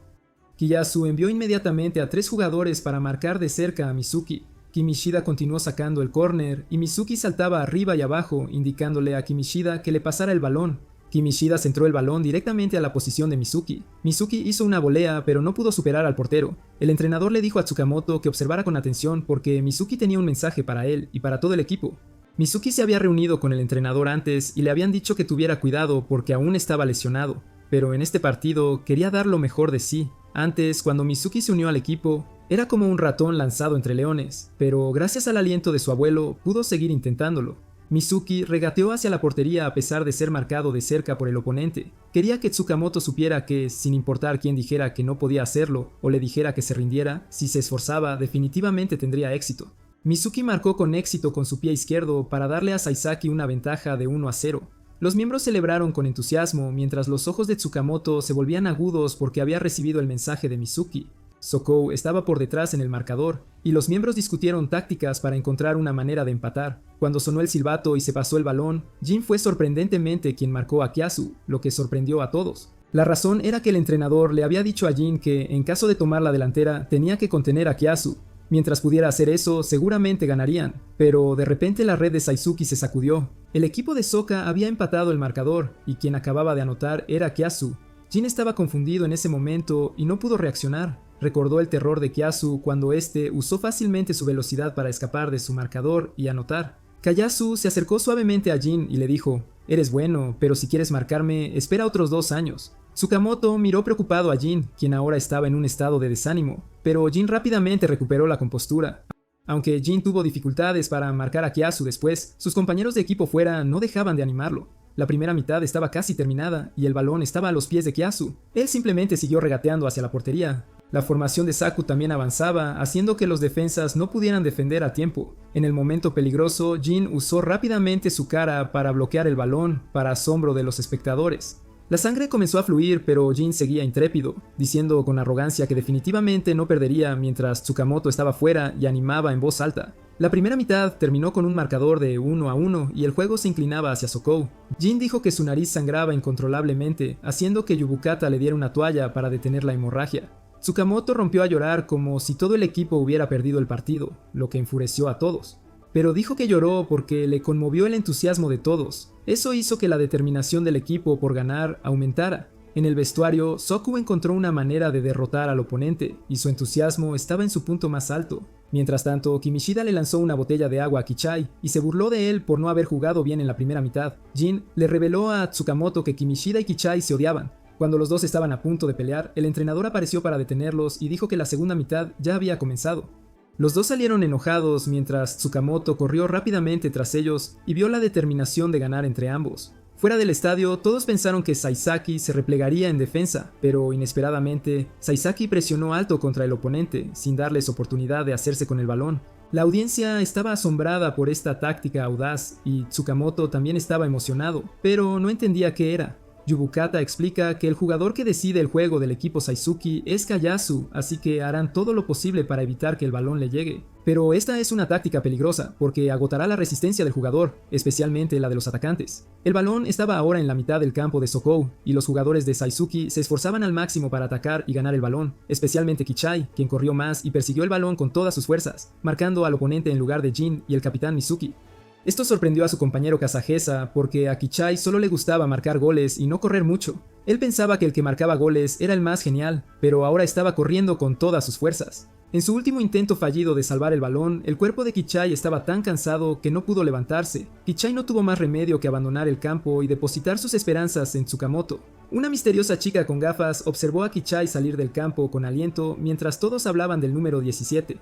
Kiyasu envió inmediatamente a 3 jugadores para marcar de cerca a Mizuki. Kimishida continuó sacando el córner y Mizuki saltaba arriba y abajo, indicándole a Kimishida que le pasara el balón. Kimishida centró el balón directamente a la posición de Mizuki. Mizuki hizo una volea, pero no pudo superar al portero. El entrenador le dijo a Tsukamoto que observara con atención porque Mizuki tenía un mensaje para él y para todo el equipo. Mizuki se había reunido con el entrenador antes y le habían dicho que tuviera cuidado porque aún estaba lesionado, pero en este partido quería dar lo mejor de sí. Antes, cuando Mizuki se unió al equipo, era como un ratón lanzado entre leones, pero gracias al aliento de su abuelo pudo seguir intentándolo. Mizuki regateó hacia la portería a pesar de ser marcado de cerca por el oponente. Quería que Tsukamoto supiera que, sin importar quién dijera que no podía hacerlo o le dijera que se rindiera, si se esforzaba definitivamente tendría éxito. Mizuki marcó con éxito con su pie izquierdo para darle a Saisaki una ventaja de 1-0. Los miembros celebraron con entusiasmo mientras los ojos de Tsukamoto se volvían agudos porque había recibido el mensaje de Mizuki. Sokou estaba por detrás en el marcador, y los miembros discutieron tácticas para encontrar una manera de empatar. Cuando sonó el silbato y se pasó el balón, Jin fue sorprendentemente quien marcó a Kiyasu, lo que sorprendió a todos. La razón era que el entrenador le había dicho a Jin que, en caso de tomar la delantera, tenía que contener a Kiyasu. Mientras pudiera hacer eso, seguramente ganarían, pero de repente la red de Saizuki se sacudió. El equipo de Soka había empatado el marcador, y quien acababa de anotar era Kiyasu. Jin estaba confundido en ese momento y no pudo reaccionar. Recordó el terror de Kiyasu cuando este usó fácilmente su velocidad para escapar de su marcador y anotar. Kiyasu se acercó suavemente a Jin y le dijo: «Eres bueno, pero si quieres marcarme, espera otros 2 años». Tsukamoto miró preocupado a Jin, quien ahora estaba en un estado de desánimo, pero Jin rápidamente recuperó la compostura. Aunque Jin tuvo dificultades para marcar a Kiasu después, sus compañeros de equipo fuera no dejaban de animarlo. La primera mitad estaba casi terminada y el balón estaba a los pies de Kiasu. Él simplemente siguió regateando hacia la portería. La formación de Saku también avanzaba, haciendo que los defensas no pudieran defender a tiempo. En el momento peligroso, Jin usó rápidamente su cara para bloquear el balón, para asombro de los espectadores. La sangre comenzó a fluir, pero Jin seguía intrépido, diciendo con arrogancia que definitivamente no perdería mientras Tsukamoto estaba fuera y animaba en voz alta. La primera mitad terminó con un marcador de 1-1 y el juego se inclinaba hacia Sokou. Jin dijo que su nariz sangraba incontrolablemente, haciendo que Yubukata le diera una toalla para detener la hemorragia. Tsukamoto rompió a llorar como si todo el equipo hubiera perdido el partido, lo que enfureció a todos. Pero dijo que lloró porque le conmovió el entusiasmo de todos. Eso hizo que la determinación del equipo por ganar aumentara. En el vestuario, Soku encontró una manera de derrotar al oponente, y su entusiasmo estaba en su punto más alto. Mientras tanto, Kimishida le lanzó una botella de agua a Kichai, y se burló de él por no haber jugado bien en la primera mitad. Jin le reveló a Tsukamoto que Kimishida y Kichai se odiaban. Cuando los dos estaban a punto de pelear, el entrenador apareció para detenerlos y dijo que la segunda mitad ya había comenzado. Los dos salieron enojados mientras Tsukamoto corrió rápidamente tras ellos y vio la determinación de ganar entre ambos. Fuera del estadio, todos pensaron que Saisaki se replegaría en defensa, pero inesperadamente, Saisaki presionó alto contra el oponente, sin darles oportunidad de hacerse con el balón. La audiencia estaba asombrada por esta táctica audaz y Tsukamoto también estaba emocionado, pero no entendía qué era. Yubukata explica que el jugador que decide el juego del equipo Saizuki es Kayasu, así que harán todo lo posible para evitar que el balón le llegue. Pero esta es una táctica peligrosa, porque agotará la resistencia del jugador, especialmente la de los atacantes. El balón estaba ahora en la mitad del campo de Sokou, y los jugadores de Saizuki se esforzaban al máximo para atacar y ganar el balón, especialmente Kichai, quien corrió más y persiguió el balón con todas sus fuerzas, marcando al oponente en lugar de Jin y el capitán Mizuki. Esto sorprendió a su compañero Kasahesa porque a Kichai solo le gustaba marcar goles y no correr mucho. Él pensaba que el que marcaba goles era el más genial, pero ahora estaba corriendo con todas sus fuerzas. En su último intento fallido de salvar el balón, el cuerpo de Kichai estaba tan cansado que no pudo levantarse. Kichai no tuvo más remedio que abandonar el campo y depositar sus esperanzas en Tsukamoto. Una misteriosa chica con gafas observó a Kichai salir del campo con aliento mientras todos hablaban del número 17.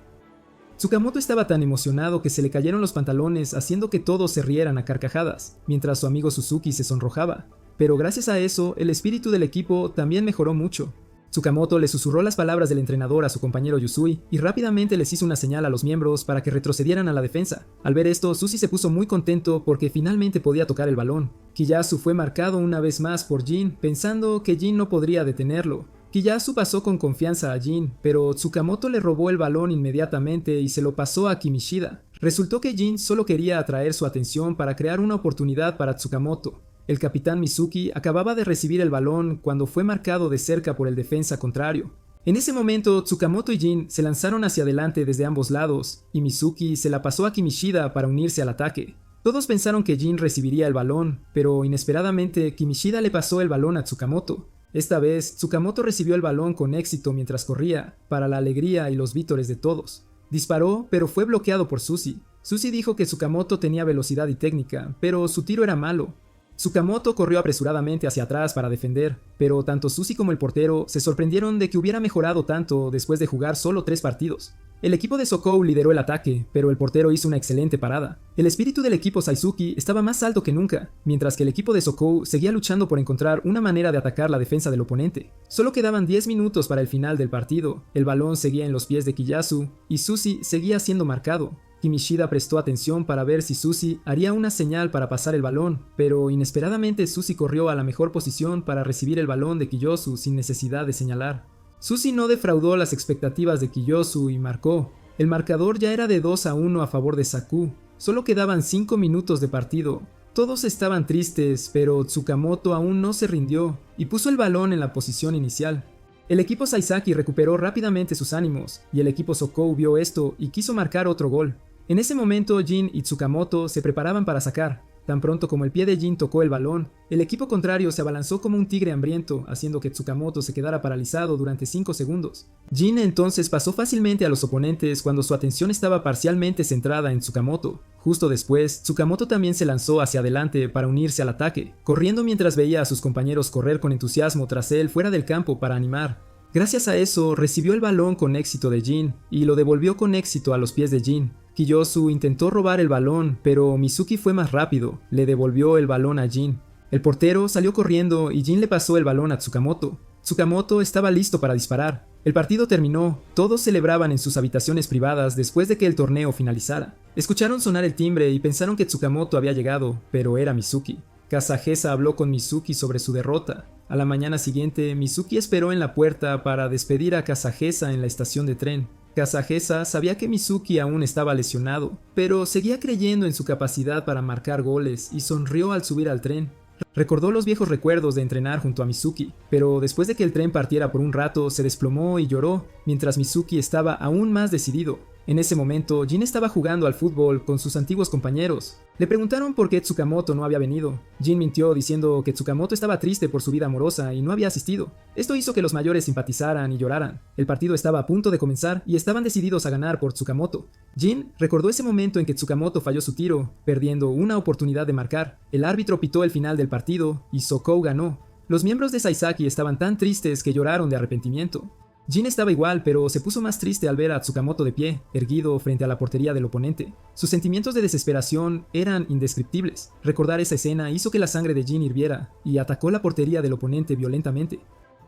Tsukamoto estaba tan emocionado que se le cayeron los pantalones, haciendo que todos se rieran a carcajadas, mientras su amigo Suzuki se sonrojaba. Pero gracias a eso, el espíritu del equipo también mejoró mucho. Tsukamoto le susurró las palabras del entrenador a su compañero Yusui y rápidamente les hizo una señal a los miembros para que retrocedieran a la defensa. Al ver esto, Suzy se puso muy contento porque finalmente podía tocar el balón. Kiyasu fue marcado una vez más por Jin, pensando que Jin no podría detenerlo. Kiyasu pasó con confianza a Jin, pero Tsukamoto le robó el balón inmediatamente y se lo pasó a Kimishida. Resultó que Jin solo quería atraer su atención para crear una oportunidad para Tsukamoto. El capitán Mizuki acababa de recibir el balón cuando fue marcado de cerca por el defensa contrario. En ese momento, Tsukamoto y Jin se lanzaron hacia adelante desde ambos lados, y Mizuki se la pasó a Kimishida para unirse al ataque. Todos pensaron que Jin recibiría el balón, pero inesperadamente Kimishida le pasó el balón a Tsukamoto. Esta vez, Tsukamoto recibió el balón con éxito mientras corría, para la alegría y los vítores de todos. Disparó, pero fue bloqueado por Suzy. Suzy dijo que Tsukamoto tenía velocidad y técnica, pero su tiro era malo. Tsukamoto corrió apresuradamente hacia atrás para defender, pero tanto Suzy como el portero se sorprendieron de que hubiera mejorado tanto después de jugar solo 3 partidos. El equipo de Sokou lideró el ataque, pero el portero hizo una excelente parada. El espíritu del equipo Saizuki estaba más alto que nunca, mientras que el equipo de Sokou seguía luchando por encontrar una manera de atacar la defensa del oponente. Solo quedaban 10 minutos para el final del partido, el balón seguía en los pies de Kiyasu, y Suzy seguía siendo marcado. Kimishida prestó atención para ver si Suzy haría una señal para pasar el balón, pero inesperadamente Suzy corrió a la mejor posición para recibir el balón de Kiyosu sin necesidad de señalar. Suzy no defraudó las expectativas de Kiyosu y marcó. El marcador ya era de 2-1 a favor de Saku. Solo quedaban 5 minutos de partido. Todos estaban tristes, pero Tsukamoto aún no se rindió y puso el balón en la posición inicial. El equipo Saisaki recuperó rápidamente sus ánimos, y el equipo Sokou vio esto y quiso marcar otro gol. En ese momento Jin y Tsukamoto se preparaban para sacar. Tan pronto como el pie de Jin tocó el balón, el equipo contrario se abalanzó como un tigre hambriento, haciendo que Tsukamoto se quedara paralizado durante 5 segundos. Jin entonces pasó fácilmente a los oponentes cuando su atención estaba parcialmente centrada en Tsukamoto. Justo después, Tsukamoto también se lanzó hacia adelante para unirse al ataque, corriendo mientras veía a sus compañeros correr con entusiasmo tras él fuera del campo para animar. Gracias a eso, recibió el balón con éxito de Jin y lo devolvió con éxito a los pies de Jin. Kiyosu intentó robar el balón, pero Mizuki fue más rápido, le devolvió el balón a Jin. El portero salió corriendo y Jin le pasó el balón a Tsukamoto. Tsukamoto estaba listo para disparar. El partido terminó, todos celebraban en sus habitaciones privadas después de que el torneo finalizara. Escucharon sonar el timbre y pensaron que Tsukamoto había llegado, pero era Mizuki. Kasahesa habló con Mizuki sobre su derrota. A la mañana siguiente, Mizuki esperó en la puerta para despedir a Kasahesa en la estación de tren. Kasahesa sabía que Mizuki aún estaba lesionado, pero seguía creyendo en su capacidad para marcar goles y sonrió al subir al tren. Recordó los viejos recuerdos de entrenar junto a Mizuki, pero después de que el tren partiera por un rato, se desplomó y lloró, mientras Mizuki estaba aún más decidido. En ese momento, Jin estaba jugando al fútbol con sus antiguos compañeros. Le preguntaron por qué Tsukamoto no había venido. Jin mintió diciendo que Tsukamoto estaba triste por su vida amorosa y no había asistido. Esto hizo que los mayores simpatizaran y lloraran. El partido estaba a punto de comenzar y estaban decididos a ganar por Tsukamoto. Jin recordó ese momento en que Tsukamoto falló su tiro, perdiendo una oportunidad de marcar. El árbitro pitó el final del partido y Sokou ganó. Los miembros de Saisaki estaban tan tristes que lloraron de arrepentimiento. Jin estaba igual, pero se puso más triste al ver a Tsukamoto de pie, erguido frente a la portería del oponente. Sus sentimientos de desesperación eran indescriptibles. Recordar esa escena hizo que la sangre de Jin hirviera, y atacó la portería del oponente violentamente.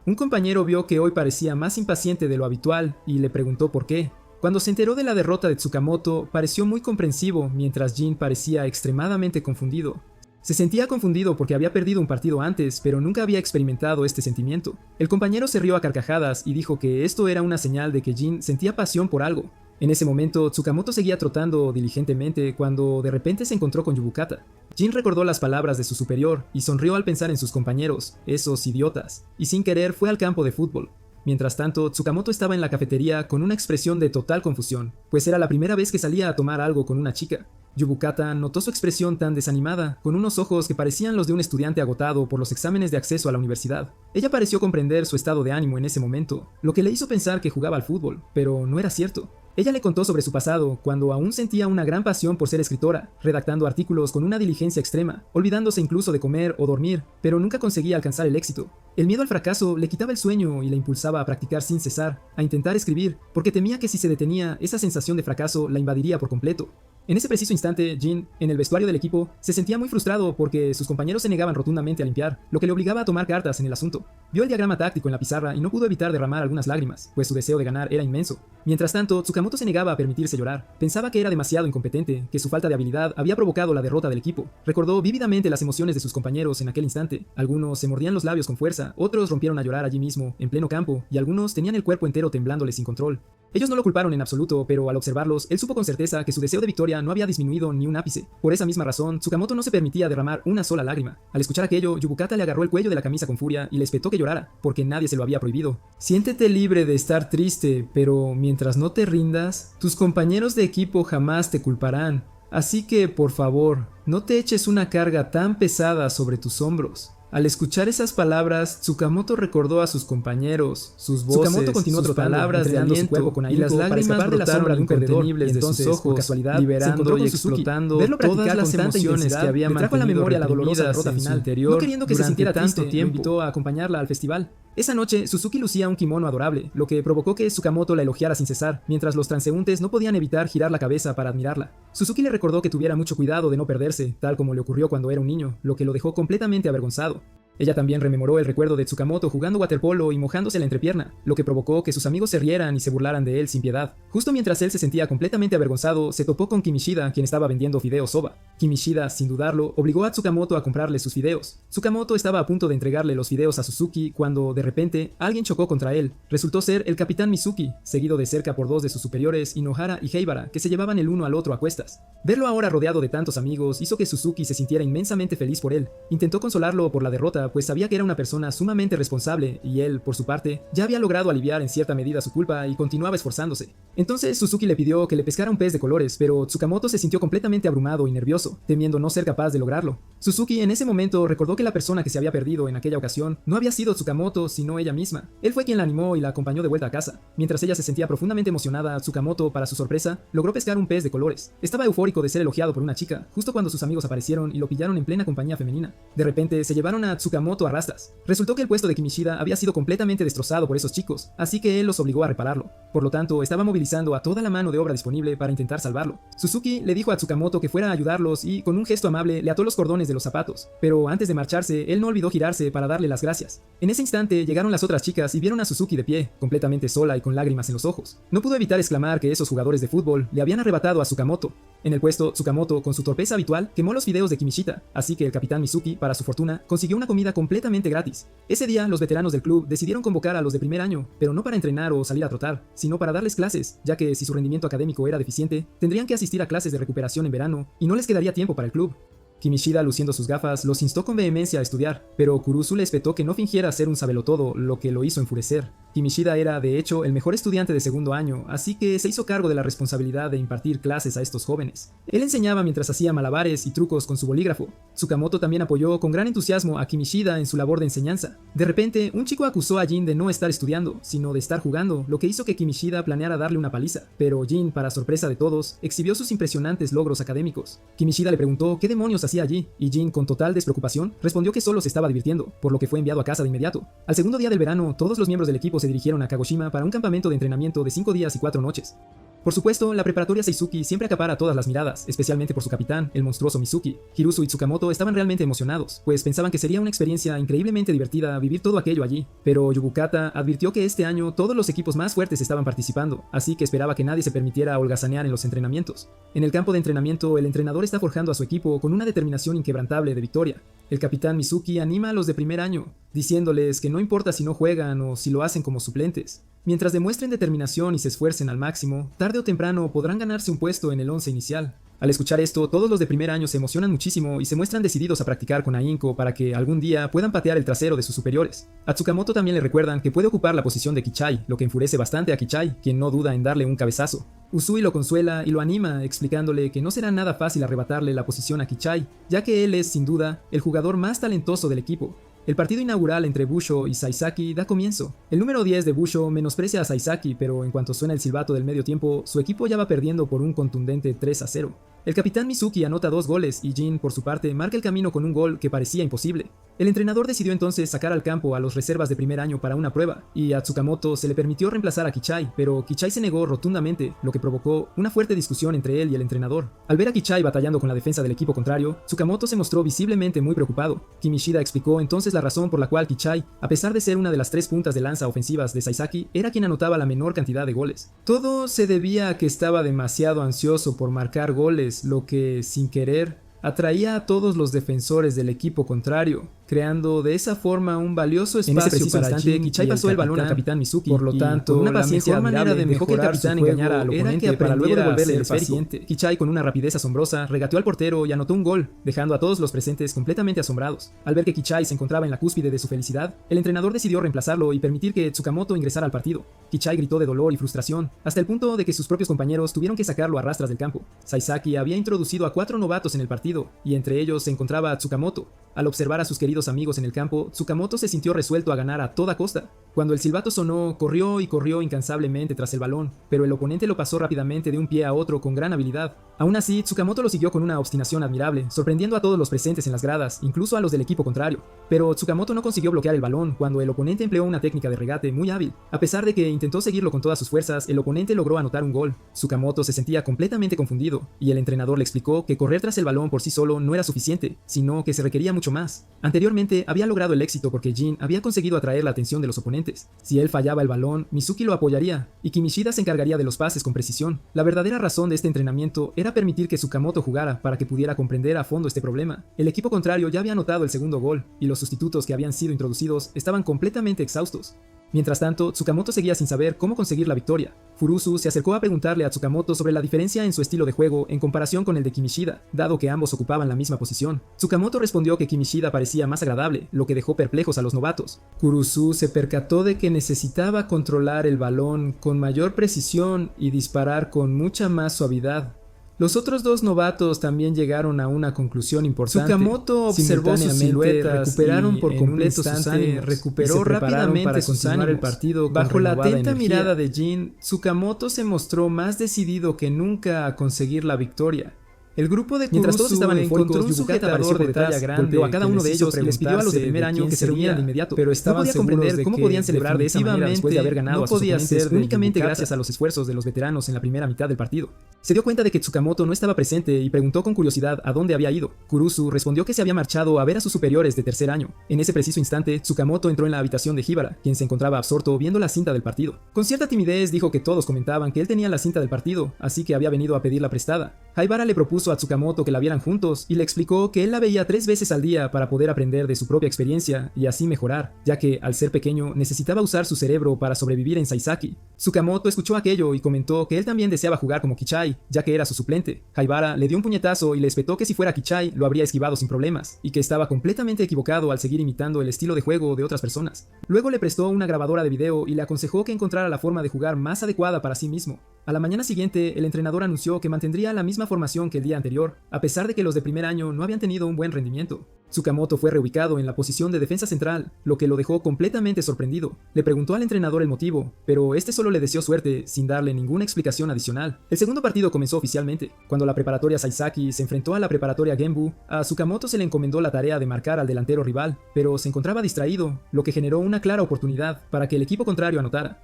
Un compañero vio que hoy parecía más impaciente de lo habitual, y le preguntó por qué. Cuando se enteró de la derrota de Tsukamoto, pareció muy comprensivo, mientras Jin parecía extremadamente confundido. Se sentía confundido porque había perdido un partido antes, pero nunca había experimentado este sentimiento. El compañero se rió a carcajadas y dijo que esto era una señal de que Jin sentía pasión por algo. En ese momento, Tsukamoto seguía trotando diligentemente cuando de repente se encontró con Yubukata. Jin recordó las palabras de su superior y sonrió al pensar en sus compañeros, esos idiotas, y sin querer fue al campo de fútbol. Mientras tanto, Tsukamoto estaba en la cafetería con una expresión de total confusión, pues era la primera vez que salía a tomar algo con una chica. Yubukata notó su expresión tan desanimada, con unos ojos que parecían los de un estudiante agotado por los exámenes de acceso a la universidad. Ella pareció comprender su estado de ánimo en ese momento, lo que le hizo pensar que jugaba al fútbol, pero no era cierto. Ella le contó sobre su pasado, cuando aún sentía una gran pasión por ser escritora, redactando artículos con una diligencia extrema, olvidándose incluso de comer o dormir, pero nunca conseguía alcanzar el éxito. El miedo al fracaso le quitaba el sueño y le impulsaba a practicar sin cesar, a intentar escribir, porque temía que si se detenía, esa sensación de fracaso la invadiría por completo. En ese preciso instante, Jin, en el vestuario del equipo, se sentía muy frustrado porque sus compañeros se negaban rotundamente a limpiar, lo que le obligaba a tomar cartas en el asunto. Vio el diagrama táctico en la pizarra y no pudo evitar derramar algunas lágrimas, pues su deseo de ganar era inmenso. Mientras tanto, Tsukamoto se negaba a permitirse llorar. Pensaba que era demasiado incompetente, que su falta de habilidad había provocado la derrota del equipo. Recordó vívidamente las emociones de sus compañeros en aquel instante. Algunos se mordían los labios con fuerza, otros rompieron a llorar allí mismo, en pleno campo, y algunos tenían el cuerpo entero temblándole sin control. Ellos no lo culparon en absoluto, pero al observarlos, él supo con certeza que su deseo de victoria no había disminuido ni un ápice. Por esa misma razón, Tsukamoto no se permitía derramar una sola lágrima. Al escuchar aquello, Yubukata le agarró el cuello de la camisa con furia y le espetó que llorara, porque nadie se lo había prohibido. Siéntete libre de estar triste, pero mientras no te rindas, tus compañeros de equipo jamás te culparán. Así que, por favor, no te eches una carga tan pesada sobre tus hombros. Al escuchar esas palabras, Tsukamoto recordó a sus compañeros, sus voces, continuó sus palabras de aliento con y las lágrimas brotaron incontenibles de sus ojos, casualidad, liberando y explotando todas las emociones que había mantenido a la memoria la dolorosa derrota final, no queriendo que se sintiera tanto tiempo, invitó a acompañarla al festival. Esa noche, Suzuki lucía un kimono adorable, lo que provocó que Tsukamoto la elogiara sin cesar, mientras los transeúntes no podían evitar girar la cabeza para admirarla. Suzuki le recordó que tuviera mucho cuidado de no perderse, tal como le ocurrió cuando era un niño, lo que lo dejó completamente avergonzado. Ella también rememoró el recuerdo de Tsukamoto jugando waterpolo y mojándose la entrepierna, lo que provocó que sus amigos se rieran y se burlaran de él sin piedad. Justo mientras él se sentía completamente avergonzado, se topó con Kimishida, quien estaba vendiendo fideos soba. Kimishida, sin dudarlo, obligó a Tsukamoto a comprarle sus fideos. Tsukamoto estaba a punto de entregarle los fideos a Suzuki cuando, de repente, alguien chocó contra él. Resultó ser el capitán Mizuki, seguido de cerca por dos de sus superiores, Inohara y Heibara, que se llevaban el uno al otro a cuestas. Verlo ahora rodeado de tantos amigos hizo que Suzuki se sintiera inmensamente feliz por él. Intentó consolarlo por la derrota, pues sabía que era una persona sumamente responsable y él, por su parte, ya había logrado aliviar en cierta medida su culpa y continuaba esforzándose. Entonces Suzuki le pidió que le pescara un pez de colores, pero Tsukamoto se sintió completamente abrumado y nervioso. nervioso, temiendo no ser capaz de lograrlo. Suzuki en ese momento recordó que la persona que se había perdido en aquella ocasión no había sido Tsukamoto, sino ella misma. Él fue quien la animó y la acompañó de vuelta a casa. Mientras ella se sentía profundamente emocionada, Tsukamoto, para su sorpresa, logró pescar un pez de colores. Estaba eufórico de ser elogiado por una chica, justo cuando sus amigos aparecieron y lo pillaron en plena compañía femenina. De repente, se llevaron a Tsukamoto a rastras. Resultó que el puesto de Kimishida había sido completamente destrozado por esos chicos, así que él los obligó a repararlo. Por lo tanto, estaba movilizando a toda la mano de obra disponible para intentar salvarlo. Suzuki le dijo a Tsukamoto que fuera a ayudarlos y, con un gesto amable, le ató los cordones de los zapatos. Pero antes de marcharse, él no olvidó girarse para darle las gracias. En ese instante llegaron las otras chicas y vieron a Suzuki de pie, completamente sola y con lágrimas en los ojos. No pudo evitar exclamar que esos jugadores de fútbol le habían arrebatado a Tsukamoto. En el puesto, Tsukamoto, con su torpeza habitual, quemó los fideos de Kimishita, así que el capitán Mizuki, para su fortuna, consiguió una comida completamente gratis. Ese día, los veteranos del club decidieron convocar a los de primer año, pero no para entrenar o salir a trotar, sino para darles clases, ya que si su rendimiento académico era deficiente, tendrían que asistir a clases de recuperación en verano y no les quedaría tiempo para el club. Kimishida, luciendo sus gafas, los instó con vehemencia a estudiar, pero Kurusu le espetó que no fingiera ser un sabelotodo, lo que lo hizo enfurecer. Kimishida era, de hecho, el mejor estudiante de segundo año, así que se hizo cargo de la responsabilidad de impartir clases a estos jóvenes. Él enseñaba mientras hacía malabares y trucos con su bolígrafo. Tsukamoto también apoyó con gran entusiasmo a Kimishida en su labor de enseñanza. De repente, un chico acusó a Jin de no estar estudiando, sino de estar jugando, lo que hizo que Kimishida planeara darle una paliza. Pero Jin, para sorpresa de todos, exhibió sus impresionantes logros académicos. Kimishida le preguntó qué demonios hacía allí, y Jin, con total despreocupación, respondió que solo se estaba divirtiendo, por lo que fue enviado a casa de inmediato. Al segundo día del verano, todos los miembros del equipo se dirigieron a Kagoshima para un campamento de entrenamiento de 5 días y 4 noches. Por supuesto, la preparatoria Seizuki siempre acapara todas las miradas, especialmente por su capitán, el monstruoso Mizuki. Hiruzu y Tsukamoto estaban realmente emocionados, pues pensaban que sería una experiencia increíblemente divertida vivir todo aquello allí. Pero Yubukata advirtió que este año todos los equipos más fuertes estaban participando, así que esperaba que nadie se permitiera holgazanear en los entrenamientos. En el campo de entrenamiento, el entrenador está forjando a su equipo con una determinación inquebrantable de victoria. El capitán Mizuki anima a los de primer año, diciéndoles que no importa si no juegan o si lo hacen como suplentes. Mientras demuestren determinación y se esfuercen al máximo, tarde o temprano podrán ganarse un puesto en el 11 inicial. Al escuchar esto, todos los de primer año se emocionan muchísimo y se muestran decididos a practicar con ahínco para que algún día puedan patear el trasero de sus superiores. A Tsukamoto también le recuerdan que puede ocupar la posición de Kichai, lo que enfurece bastante a Kichai, quien no duda en darle un cabezazo. Usui lo consuela y lo anima, explicándole que no será nada fácil arrebatarle la posición a Kichai, ya que él es, sin duda, el jugador más talentoso del equipo. El partido inaugural entre Busho y Saisaki da comienzo. El número 10 de Busho menosprecia a Saisaki, pero en cuanto suena el silbato del medio tiempo, su equipo ya va perdiendo por un contundente 3-0. El capitán Mizuki anota 2 goles y Jin, por su parte, marca el camino con un gol que parecía imposible. El entrenador decidió entonces sacar al campo a los reservas de primer año para una prueba, y a Tsukamoto se le permitió reemplazar a Kichai, pero Kichai se negó rotundamente, lo que provocó una fuerte discusión entre él y el entrenador. Al ver a Kichai batallando con la defensa del equipo contrario, Tsukamoto se mostró visiblemente muy preocupado. Kimishida explicó entonces la razón por la cual Kichai, a pesar de ser una de las 3 puntas de lanza ofensivas de Saisaki, era quien anotaba la menor cantidad de goles. Todo se debía a que estaba demasiado ansioso por marcar goles, lo que, sin querer, atraía a todos los defensores del equipo contrario, creando de esa forma un valioso espacio para Jin. Kichai pasó el balón al capitán Mizuki, por lo tanto, con una paciencia manera de dejó que el capitán engañara al oponente para luego devolverle el paciente. Kichai, con una rapidez asombrosa, regateó al portero y anotó un gol, dejando a todos los presentes completamente asombrados. Al ver que Kichai se encontraba en la cúspide de su felicidad, el entrenador decidió reemplazarlo y permitir que Tsukamoto ingresara al partido. Kichai gritó de dolor y frustración, hasta el punto de que sus propios compañeros tuvieron que sacarlo a rastras del campo. Saisaki había introducido a 4 novatos en el partido, y entre ellos se encontraba Tsukamoto. Al observar a sus queridos amigos en el campo, Tsukamoto se sintió resuelto a ganar a toda costa. Cuando el silbato sonó, corrió y corrió incansablemente tras el balón, pero el oponente lo pasó rápidamente de un pie a otro con gran habilidad. Aún así, Tsukamoto lo siguió con una obstinación admirable, sorprendiendo a todos los presentes en las gradas, incluso a los del equipo contrario. Pero Tsukamoto no consiguió bloquear el balón cuando el oponente empleó una técnica de regate muy hábil. A pesar de que intentó seguirlo con todas sus fuerzas, el oponente logró anotar un gol. Tsukamoto se sentía completamente confundido, y el entrenador le explicó que correr tras el balón por sí solo no era suficiente, sino que se requería mucho más. Anteriormente había logrado el éxito porque Jin había conseguido atraer la atención de los oponentes. Si él fallaba el balón, Mizuki lo apoyaría, y Kimishida se encargaría de los pases con precisión. La verdadera razón de este entrenamiento era permitir que Tsukamoto jugara para que pudiera comprender a fondo este problema. El equipo contrario ya había anotado el segundo gol, y los sustitutos que habían sido introducidos estaban completamente exhaustos. Mientras tanto, Tsukamoto seguía sin saber cómo conseguir la victoria. Furusu se acercó a preguntarle a Tsukamoto sobre la diferencia en su estilo de juego en comparación con el de Kimishida, dado que ambos ocupaban la misma posición. Tsukamoto respondió que Kimishida parecía más agradable, lo que dejó perplejos a los novatos. Furusu se percató de que necesitaba controlar el balón con mayor precisión y disparar con mucha más suavidad. Los otros dos novatos también llegaron a una conclusión importante. Tsukamoto observó sus siluetas, recuperaron por completo sus sus ánimos, ánimos, recuperó rápidamente sus ánimos. El partido bajo la atenta mirada de Jin, Tsukamoto se mostró más decidido que nunca a conseguir la victoria. El grupo de Mientras todos estaban encontró un Yukata sujetador de talla grande, golpeó a cada uno de ellos y les pidió a los de primer año que se reunieran de inmediato, pero estaban no podía comprender seguros de cómo que podían celebrar de esa manera después de haber ganado no a sus podía oponentes ser de únicamente Yukata. gracias a los esfuerzos de los veteranos en la primera mitad del partido. Se dio cuenta de que Tsukamoto no estaba presente y preguntó con curiosidad a dónde había ido. Kurusu respondió que se había marchado a ver a sus superiores de tercer año. En ese preciso instante, Tsukamoto entró en la habitación de Hibara, quien se encontraba absorto viendo la cinta del partido. Con cierta timidez dijo que todos comentaban que él tenía la cinta del partido, así que había venido a pedirla prestada. Hibara le propuso a Tsukamoto que la vieran juntos y le explicó que él la veía 3 veces al día para poder aprender de su propia experiencia y así mejorar, ya que al ser pequeño necesitaba usar su cerebro para sobrevivir en Saisaki. Tsukamoto escuchó aquello y comentó que él también deseaba jugar como Kichai, ya que era su suplente. Hibara le dio un puñetazo y le espetó que si fuera Kichai lo habría esquivado sin problemas, y que estaba completamente equivocado al seguir imitando el estilo de juego de otras personas. Luego le prestó una grabadora de video y le aconsejó que encontrara la forma de jugar más adecuada para sí mismo. A la mañana siguiente, el entrenador anunció que mantendría la misma formación que el día anterior, a pesar de que los de primer año no habían tenido un buen rendimiento. Tsukamoto fue reubicado en la posición de defensa central, lo que lo dejó completamente sorprendido. Le preguntó al entrenador el motivo, pero este solo le deseó suerte, sin darle ninguna explicación adicional. El segundo partido comenzó oficialmente. Cuando la preparatoria Saisaki se enfrentó a la preparatoria Genbu, a Tsukamoto se le encomendó la tarea de marcar al delantero rival, pero se encontraba distraído, lo que generó una clara oportunidad para que el equipo contrario anotara.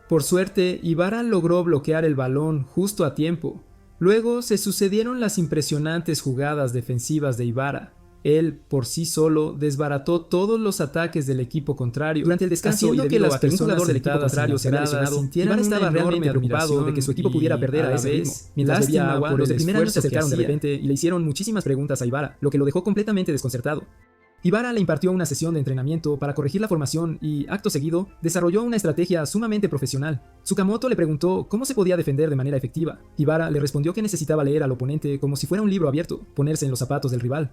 Por suerte, Hibara logró bloquear el balón justo a tiempo. Luego se sucedieron las impresionantes jugadas defensivas de Hibara. Él, por sí solo, desbarató todos los ataques del equipo contrario. Durante el descanso, haciendo y que las a que un personas jugador del equipo sentadas contrario se había lesionado, Hibara estaba realmente preocupado de que su equipo pudiera perder a ese ritmo. Mientras bebía agua, los de primer año se acercaron de repente y le hicieron muchísimas preguntas a Hibara, lo que lo dejó completamente desconcertado. Hibara le impartió una sesión de entrenamiento para corregir la formación y, acto seguido, desarrolló una estrategia sumamente profesional. Tsukamoto le preguntó cómo se podía defender de manera efectiva. Hibara le respondió que necesitaba leer al oponente como si fuera un libro abierto, ponerse en los zapatos del rival.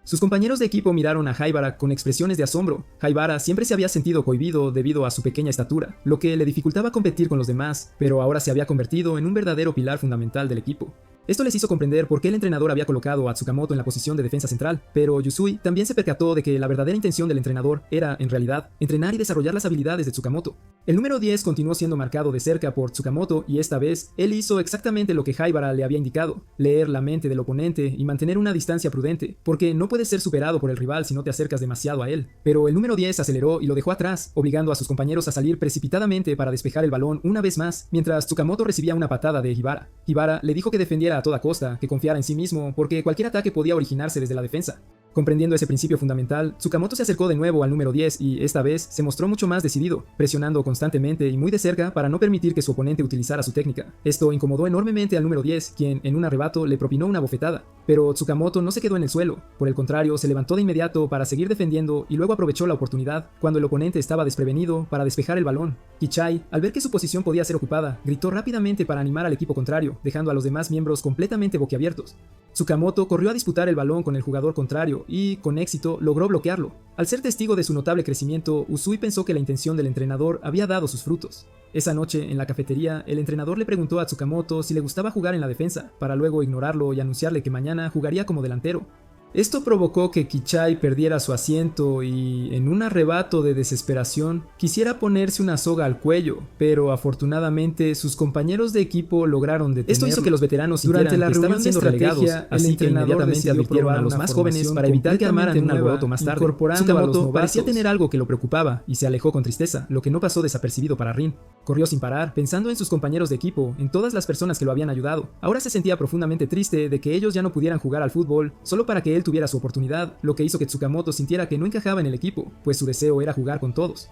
Sus compañeros de equipo miraron a Hibara con expresiones de asombro. Hibara siempre se había sentido cohibido debido a su pequeña estatura, lo que le dificultaba competir con los demás, pero ahora se había convertido en un verdadero pilar fundamental del equipo. Esto les hizo comprender por qué el entrenador había colocado a Tsukamoto en la posición de defensa central, pero Yusui también se percató de que la verdadera intención del entrenador era, en realidad, entrenar y desarrollar las habilidades de Tsukamoto. El número 10 continuó siendo marcado de cerca por Tsukamoto y esta vez, él hizo exactamente lo que Hibara le había indicado, leer la mente del oponente y mantener una distancia prudente, porque no puedes ser superado por el rival si no te acercas demasiado a él. Pero el número 10 aceleró y lo dejó atrás, obligando a sus compañeros a salir precipitadamente para despejar el balón una vez más, mientras Tsukamoto recibía una patada de Hibara. Hibara le dijo que defendiera a toda costa, que confiara en sí mismo, porque cualquier ataque podía originarse desde la defensa. Comprendiendo ese principio fundamental, Tsukamoto se acercó de nuevo al número 10 y, esta vez, se mostró mucho más decidido, presionando constantemente y muy de cerca para no permitir que su oponente utilizara su técnica. Esto incomodó enormemente al número 10, quien, en un arrebato, le propinó una bofetada. Pero Tsukamoto no se quedó en el suelo, por el contrario, se levantó de inmediato para seguir defendiendo y luego aprovechó la oportunidad, cuando el oponente estaba desprevenido, para despejar el balón. Kichai, al ver que su posición podía ser ocupada, gritó rápidamente para animar al equipo contrario, dejando a los demás miembros completamente boquiabiertos. Tsukamoto corrió a disputar el balón con el jugador contrario y, con éxito, logró bloquearlo. Al ser testigo de su notable crecimiento, Usui pensó que la intención del entrenador había dado sus frutos. Esa noche, en la cafetería, el entrenador le preguntó a Tsukamoto si le gustaba jugar en la defensa, para luego ignorarlo y anunciarle que mañana jugaría como delantero. Esto provocó que Kichai perdiera su asiento y, en un arrebato de desesperación, quisiera ponerse una soga al cuello, pero afortunadamente sus compañeros de equipo lograron detenerlo. Esto hizo que los veteranos durante la que reunión estaban de siendo relegados, así que inmediatamente advirtieron a los más jóvenes para evitar que armaran un alboroto más tarde. Tsukamoto parecía tener algo que lo preocupaba y se alejó con tristeza, lo que no pasó desapercibido para Rin. Corrió sin parar, pensando en sus compañeros de equipo, en todas las personas que lo habían ayudado. Ahora se sentía profundamente triste de que ellos ya no pudieran jugar al fútbol solo para que él tuviera su oportunidad, lo que hizo que Tsukamoto sintiera que no encajaba en el equipo, pues su deseo era jugar con todos.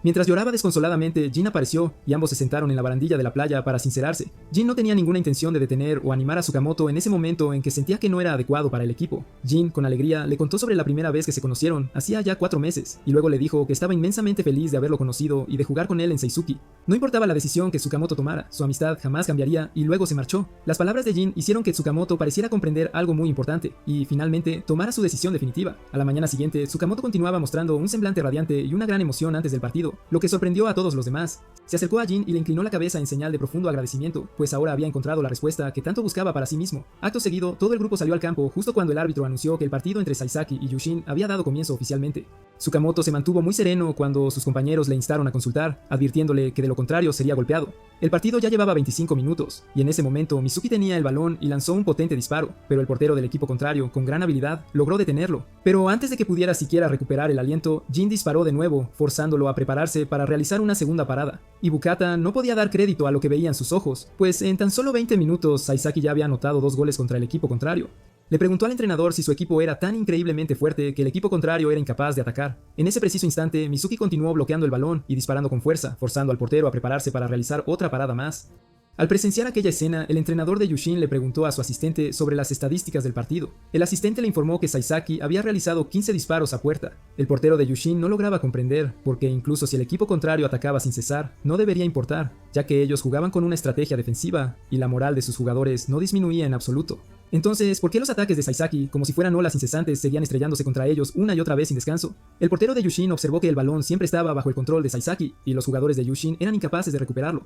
Mientras lloraba desconsoladamente, Jin apareció y ambos se sentaron en la barandilla de la playa para sincerarse. Jin no tenía ninguna intención de detener o animar a Tsukamoto en ese momento en que sentía que no era adecuado para el equipo. Jin, con alegría, le contó sobre la primera vez que se conocieron, hacía ya 4 meses, y luego le dijo que estaba inmensamente feliz de haberlo conocido y de jugar con él en Seizuki. No importaba la decisión que Tsukamoto tomara, su amistad jamás cambiaría y luego se marchó. Las palabras de Jin hicieron que Tsukamoto pareciera comprender algo muy importante y, finalmente, tomara su decisión definitiva. A la mañana siguiente, Tsukamoto continuaba mostrando un semblante radiante y una gran emoción antes del partido. partido, lo que sorprendió a todos los demás. Se acercó a Jin y le inclinó la cabeza en señal de profundo agradecimiento, pues ahora había encontrado la respuesta que tanto buscaba para sí mismo. Acto seguido, todo el grupo salió al campo justo cuando el árbitro anunció que el partido entre Saisaki y Yushin había dado comienzo oficialmente. Tsukamoto se mantuvo muy sereno cuando sus compañeros le instaron a consultar, advirtiéndole que de lo contrario sería golpeado. El partido ya llevaba 25 minutos, y en ese momento Mizuki tenía el balón y lanzó un potente disparo, pero el portero del equipo contrario, con gran habilidad, logró detenerlo. Pero antes de que pudiera siquiera recuperar el aliento, Jin disparó de nuevo, forzándolo a prepararse para realizar una segunda parada. Y Bukata no podía dar crédito a lo que veían sus ojos, pues en tan solo 20 minutos Saisaki ya había anotado 2 goles contra el equipo contrario. Le preguntó al entrenador si su equipo era tan increíblemente fuerte que el equipo contrario era incapaz de atacar. En ese preciso instante, Mizuki continuó bloqueando el balón y disparando con fuerza, forzando al portero a prepararse para realizar otra parada más. Al presenciar aquella escena, el entrenador de Yushin le preguntó a su asistente sobre las estadísticas del partido. El asistente le informó que Saisaki había realizado 15 disparos a puerta. El portero de Yushin no lograba comprender, porque incluso si el equipo contrario atacaba sin cesar, no debería importar, ya que ellos jugaban con una estrategia defensiva y la moral de sus jugadores no disminuía en absoluto. Entonces, ¿por qué los ataques de Saisaki, como si fueran olas incesantes, seguían estrellándose contra ellos una y otra vez sin descanso? El portero de Yushin observó que el balón siempre estaba bajo el control de Saisaki, y los jugadores de Yushin eran incapaces de recuperarlo.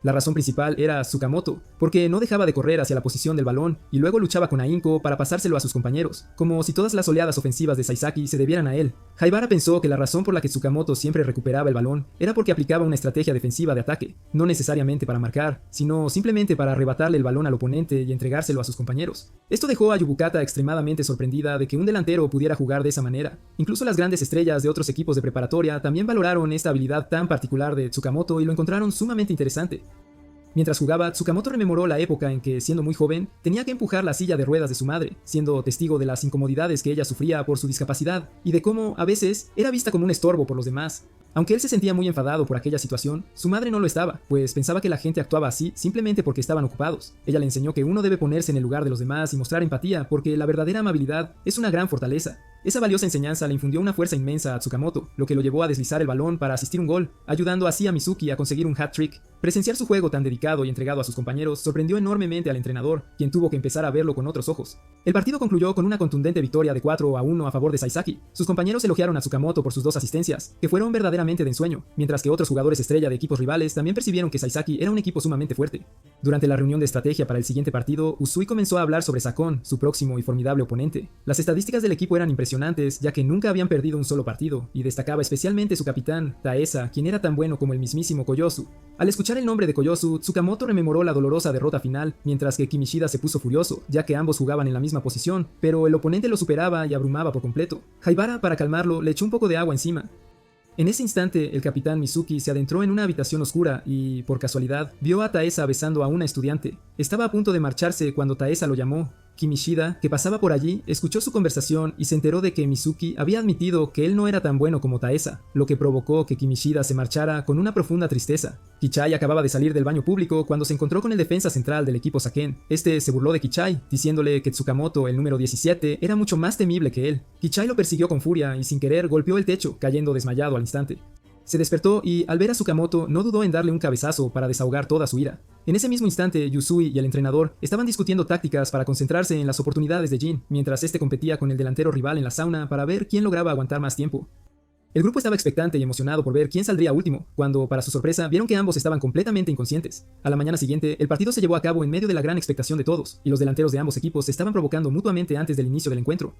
La razón principal era Tsukamoto, porque no dejaba de correr hacia la posición del balón y luego luchaba con ahínco para pasárselo a sus compañeros, como si todas las oleadas ofensivas de Saisaki se debieran a él. Haibara pensó que la razón por la que Tsukamoto siempre recuperaba el balón era porque aplicaba una estrategia defensiva de ataque, no necesariamente para marcar, sino simplemente para arrebatarle el balón al oponente y entregárselo a sus compañeros. Esto dejó a Yubukata extremadamente sorprendida de que un delantero pudiera jugar de esa manera. Incluso las grandes estrellas de otros equipos de preparatoria también valoraron esta habilidad tan particular de Tsukamoto y lo encontraron sumamente interesante. Mientras jugaba, Tsukamoto rememoró la época en que, siendo muy joven, tenía que empujar la silla de ruedas de su madre, siendo testigo de las incomodidades que ella sufría por su discapacidad, y de cómo, a veces, era vista como un estorbo por los demás. Aunque él se sentía muy enfadado por aquella situación, su madre no lo estaba, pues pensaba que la gente actuaba así simplemente porque estaban ocupados. Ella le enseñó que uno debe ponerse en el lugar de los demás y mostrar empatía, porque la verdadera amabilidad es una gran fortaleza. Esa valiosa enseñanza le infundió una fuerza inmensa a Tsukamoto, lo que lo llevó a deslizar el balón para asistir un gol, ayudando así a Mizuki a conseguir un hat-trick. Presenciar su juego tan dedicado y entregado a sus compañeros sorprendió enormemente al entrenador, quien tuvo que empezar a verlo con otros ojos. El partido concluyó con una contundente victoria de 4-1 a favor de Saisaki. Sus compañeros elogiaron a Tsukamoto por sus 2 asistencias, que fueron verdaderamente de ensueño, mientras que otros jugadores estrella de equipos rivales también percibieron que Saisaki era un equipo sumamente fuerte. Durante la reunión de estrategia para el siguiente partido, Usui comenzó a hablar sobre Sakon, su próximo y formidable oponente. Las estadísticas del equipo eran impresionantes, ya que nunca habían perdido un solo partido, y destacaba especialmente su capitán, Taesa, quien era tan bueno como el mismísimo Koyosu. Al escuchar el nombre de Koyosu, Tsukamoto rememoró la dolorosa derrota final, mientras que Kimishida se puso furioso, ya que ambos jugaban en la misma posición, pero el oponente lo superaba y abrumaba por completo. Haibara, para calmarlo, le echó un poco de agua encima. En ese instante, el capitán Mizuki se adentró en una habitación oscura y, por casualidad, vio a Taesa besando a una estudiante. Estaba a punto de marcharse cuando Taesa lo llamó. Kimishida, que pasaba por allí, escuchó su conversación y se enteró de que Mizuki había admitido que él no era tan bueno como Taesa, lo que provocó que Kimishida se marchara con una profunda tristeza. Kichai acababa de salir del baño público cuando se encontró con el defensa central del equipo Saken. Este se burló de Kichai, diciéndole que Tsukamoto, el número 17, era mucho más temible que él. Kichai lo persiguió con furia y sin querer golpeó el techo, cayendo desmayado al instante. Se despertó y, al ver a Tsukamoto, no dudó en darle un cabezazo para desahogar toda su ira. En ese mismo instante, Yusui y el entrenador estaban discutiendo tácticas para concentrarse en las oportunidades de Jin, mientras este competía con el delantero rival en la sauna para ver quién lograba aguantar más tiempo. El grupo estaba expectante y emocionado por ver quién saldría último, cuando, para su sorpresa, vieron que ambos estaban completamente inconscientes. A la mañana siguiente, el partido se llevó a cabo en medio de la gran expectación de todos, y los delanteros de ambos equipos se estaban provocando mutuamente antes del inicio del encuentro.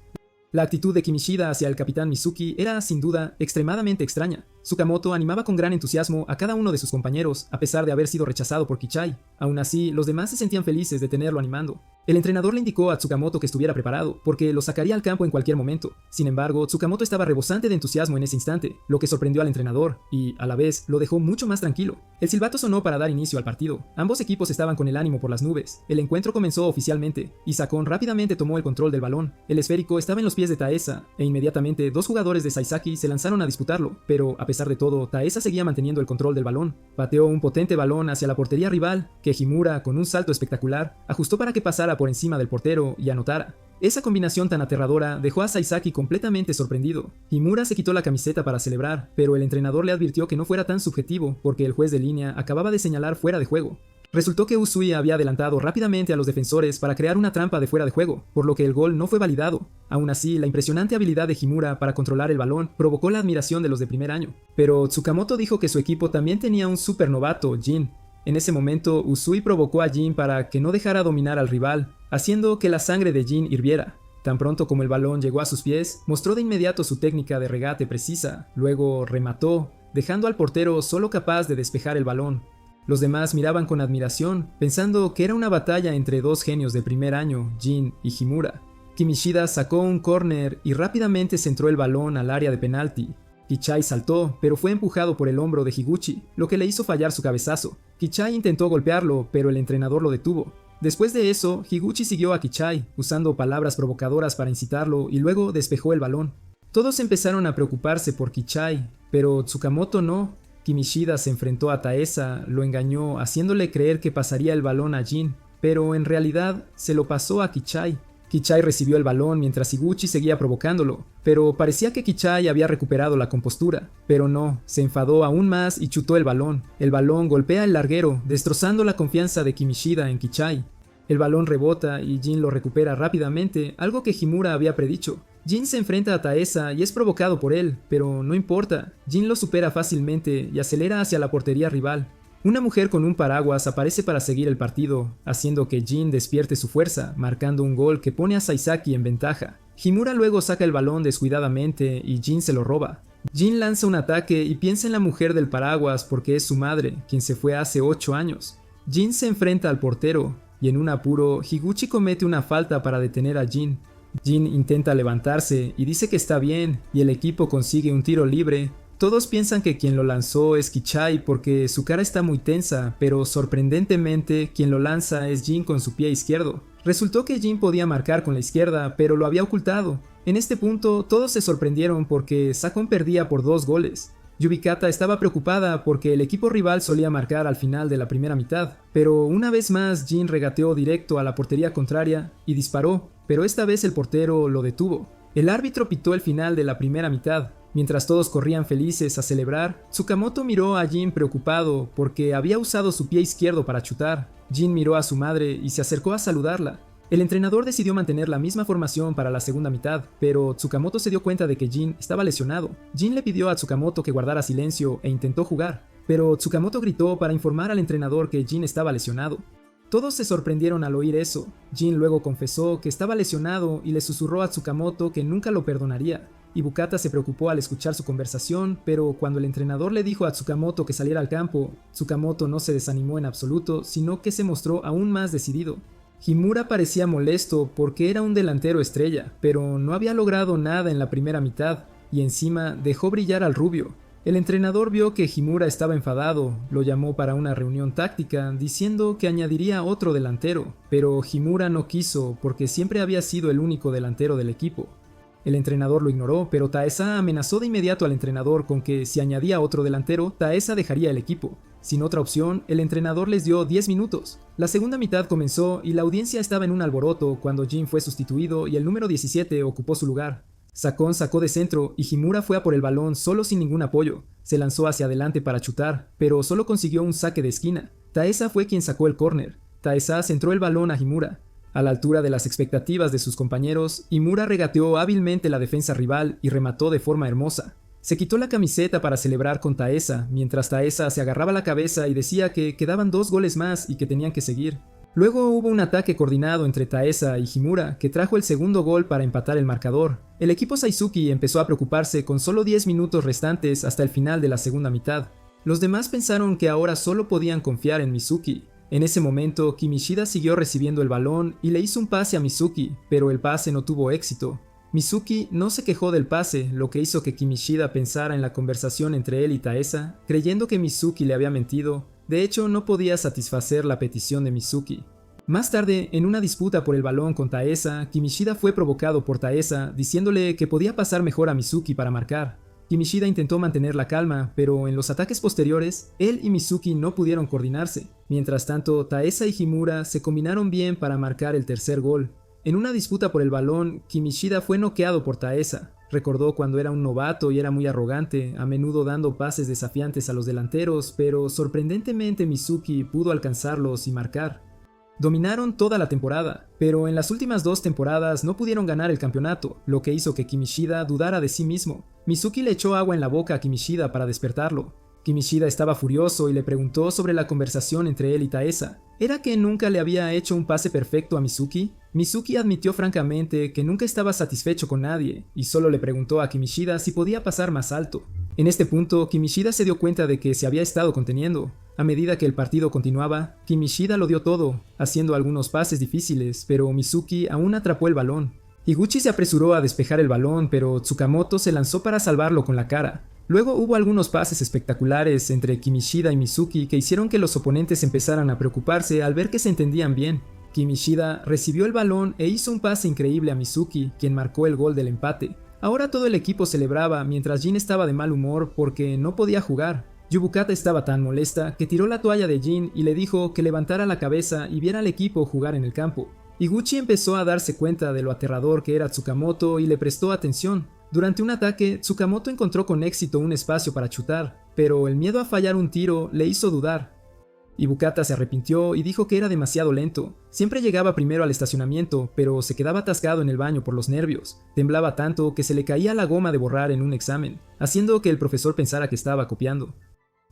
La actitud de Kimishida hacia el capitán Mizuki era, sin duda, extremadamente extraña. Tsukamoto animaba con gran entusiasmo a cada uno de sus compañeros, a pesar de haber sido rechazado por Kichai. Aún así, los demás se sentían felices de tenerlo animando. El entrenador le indicó a Tsukamoto que estuviera preparado, porque lo sacaría al campo en cualquier momento. Sin embargo, Tsukamoto estaba rebosante de entusiasmo en ese instante, lo que sorprendió al entrenador, y, a la vez, lo dejó mucho más tranquilo. El silbato sonó para dar inicio al partido. Ambos equipos estaban con el ánimo por las nubes. El encuentro comenzó oficialmente, y Sakon rápidamente tomó el control del balón. El esférico estaba en los pies de Taesa, e inmediatamente 2 jugadores de Saisaki se lanzaron a disputarlo, pero, a pesar de todo, Taesa seguía manteniendo el control del balón. Pateó un potente balón hacia la portería rival, que Himura, con un salto espectacular, ajustó para que pasara por encima del portero y anotara. Esa combinación tan aterradora dejó a Saisaki completamente sorprendido. Himura se quitó la camiseta para celebrar, pero el entrenador le advirtió que no fuera tan subjetivo, porque el juez de línea acababa de señalar fuera de juego. Resultó que Usui había adelantado rápidamente a los defensores para crear una trampa de fuera de juego, por lo que el gol no fue validado. Aún así, la impresionante habilidad de Himura para controlar el balón provocó la admiración de los de primer año. Pero Tsukamoto dijo que su equipo también tenía un supernovato, Jin. En ese momento, Usui provocó a Jin para que no dejara dominar al rival, haciendo que la sangre de Jin hirviera. Tan pronto como el balón llegó a sus pies, mostró de inmediato su técnica de regate precisa, luego remató, dejando al portero solo capaz de despejar el balón. Los demás miraban con admiración, pensando que era una batalla entre dos genios de primer año, Jin y Himura. Kimishida sacó un córner y rápidamente centró el balón al área de penalti. Kichai saltó, pero fue empujado por el hombro de Higuchi, lo que le hizo fallar su cabezazo. Kichai intentó golpearlo, pero el entrenador lo detuvo. Después de eso, Higuchi siguió a Kichai, usando palabras provocadoras para incitarlo y luego despejó el balón. Todos empezaron a preocuparse por Kichai, pero Tsukamoto no. Kimishida se enfrentó a Taesa, lo engañó haciéndole creer que pasaría el balón a Jin, pero en realidad se lo pasó a Kichai. Kichai recibió el balón mientras Higuchi seguía provocándolo, pero parecía que Kichai había recuperado la compostura. Pero no, se enfadó aún más y chutó el balón. El balón golpea el larguero, destrozando la confianza de Kimishida en Kichai. El balón rebota y Jin lo recupera rápidamente, algo que Himura había predicho. Jin se enfrenta a Taesa y es provocado por él, pero no importa, Jin lo supera fácilmente y acelera hacia la portería rival. Una mujer con un paraguas aparece para seguir el partido, haciendo que Jin despierte su fuerza, marcando un gol que pone a Saisaki en ventaja. Himura luego saca el balón descuidadamente y Jin se lo roba. Jin lanza un ataque y piensa en la mujer del paraguas porque es su madre, quien se fue hace 8 años. Jin se enfrenta al portero, y en un apuro, Higuchi comete una falta para detener a Jin. Jin intenta levantarse y dice que está bien, y el equipo consigue un tiro libre. Todos piensan que quien lo lanzó es Kichai porque su cara está muy tensa, pero sorprendentemente quien lo lanza es Jin con su pie izquierdo. Resultó que Jin podía marcar con la izquierda, pero lo había ocultado. En este punto, todos se sorprendieron porque Sakon perdía por 2 goles. Yubikata estaba preocupada porque el equipo rival solía marcar al final de la primera mitad, pero una vez más Jin regateó directo a la portería contraria y disparó, pero esta vez el portero lo detuvo. El árbitro pitó el final de la primera mitad. Mientras todos corrían felices a celebrar, Tsukamoto miró a Jin preocupado porque había usado su pie izquierdo para chutar. Jin miró a su madre y se acercó a saludarla. El entrenador decidió mantener la misma formación para la segunda mitad, pero Tsukamoto se dio cuenta de que Jin estaba lesionado. Jin le pidió a Tsukamoto que guardara silencio e intentó jugar, pero Tsukamoto gritó para informar al entrenador que Jin estaba lesionado. Todos se sorprendieron al oír eso. Jin luego confesó que estaba lesionado y le susurró a Tsukamoto que nunca lo perdonaría. Ibukata se preocupó al escuchar su conversación, pero cuando el entrenador le dijo a Tsukamoto que saliera al campo, Tsukamoto no se desanimó en absoluto, sino que se mostró aún más decidido. Himura parecía molesto porque era un delantero estrella, pero no había logrado nada en la primera mitad, y encima dejó brillar al rubio. El entrenador vio que Himura estaba enfadado, lo llamó para una reunión táctica, diciendo que añadiría otro delantero, pero Himura no quiso porque siempre había sido el único delantero del equipo. El entrenador lo ignoró, pero Taesa amenazó de inmediato al entrenador con que si añadía otro delantero, Taesa dejaría el equipo. Sin otra opción, el entrenador les dio 10 minutos. La segunda mitad comenzó y la audiencia estaba en un alboroto cuando Jin fue sustituido y el número 17 ocupó su lugar. Sakon sacó de centro y Himura fue a por el balón solo sin ningún apoyo. Se lanzó hacia adelante para chutar, pero solo consiguió un saque de esquina. Taesa fue quien sacó el córner. Taesa centró el balón a Himura. A la altura de las expectativas de sus compañeros, Himura regateó hábilmente la defensa rival y remató de forma hermosa. Se quitó la camiseta para celebrar con Taesa, mientras Taesa se agarraba la cabeza y decía que quedaban 2 goles más y que tenían que seguir. Luego hubo un ataque coordinado entre Taesa y Himura que trajo el segundo gol para empatar el marcador. El equipo Saizuki empezó a preocuparse con solo 10 minutos restantes hasta el final de la segunda mitad. Los demás pensaron que ahora solo podían confiar en Mizuki. En ese momento, Kimishida siguió recibiendo el balón y le hizo un pase a Mizuki, pero el pase no tuvo éxito. Mizuki no se quejó del pase, lo que hizo que Kimishida pensara en la conversación entre él y Taesa, creyendo que Mizuki le había mentido. De hecho, no podía satisfacer la petición de Mizuki. Más tarde, en una disputa por el balón con Taesa, Kimishida fue provocado por Taesa, diciéndole que podía pasar mejor a Mizuki para marcar. Kimishida intentó mantener la calma, pero en los ataques posteriores, él y Mizuki no pudieron coordinarse. Mientras tanto, Taesa y Himura se combinaron bien para marcar el tercer gol. En una disputa por el balón, Kimishida fue noqueado por Taesa. Recordó cuando era un novato y era muy arrogante, a menudo dando pases desafiantes a los delanteros, pero sorprendentemente Mizuki pudo alcanzarlos y marcar. Dominaron toda la temporada, pero en las últimas 2 temporadas no pudieron ganar el campeonato, lo que hizo que Kimishida dudara de sí mismo. Mizuki le echó agua en la boca a Kimishida para despertarlo. Kimishida estaba furioso y le preguntó sobre la conversación entre él y Taesa. ¿Era que nunca le había hecho un pase perfecto a Mizuki? Mizuki admitió francamente que nunca estaba satisfecho con nadie, y solo le preguntó a Kimishida si podía pasar más alto. En este punto, Kimishida se dio cuenta de que se había estado conteniendo. A medida que el partido continuaba, Kimishida lo dio todo, haciendo algunos pases difíciles, pero Mizuki aún atrapó el balón. Higuchi se apresuró a despejar el balón, pero Tsukamoto se lanzó para salvarlo con la cara. Luego hubo algunos pases espectaculares entre Kimishida y Mizuki que hicieron que los oponentes empezaran a preocuparse al ver que se entendían bien. Kimishida recibió el balón e hizo un pase increíble a Mizuki, quien marcó el gol del empate. Ahora todo el equipo celebraba mientras Jin estaba de mal humor porque no podía jugar. Yubukata estaba tan molesta que tiró la toalla de Jin y le dijo que levantara la cabeza y viera al equipo jugar en el campo. Higuchi empezó a darse cuenta de lo aterrador que era Tsukamoto y le prestó atención. Durante un ataque, Tsukamoto encontró con éxito un espacio para chutar, pero el miedo a fallar un tiro le hizo dudar. Ibukata se arrepintió y dijo que era demasiado lento. Siempre llegaba primero al estacionamiento, pero se quedaba atascado en el baño por los nervios. Temblaba tanto que se le caía la goma de borrar en un examen, haciendo que el profesor pensara que estaba copiando.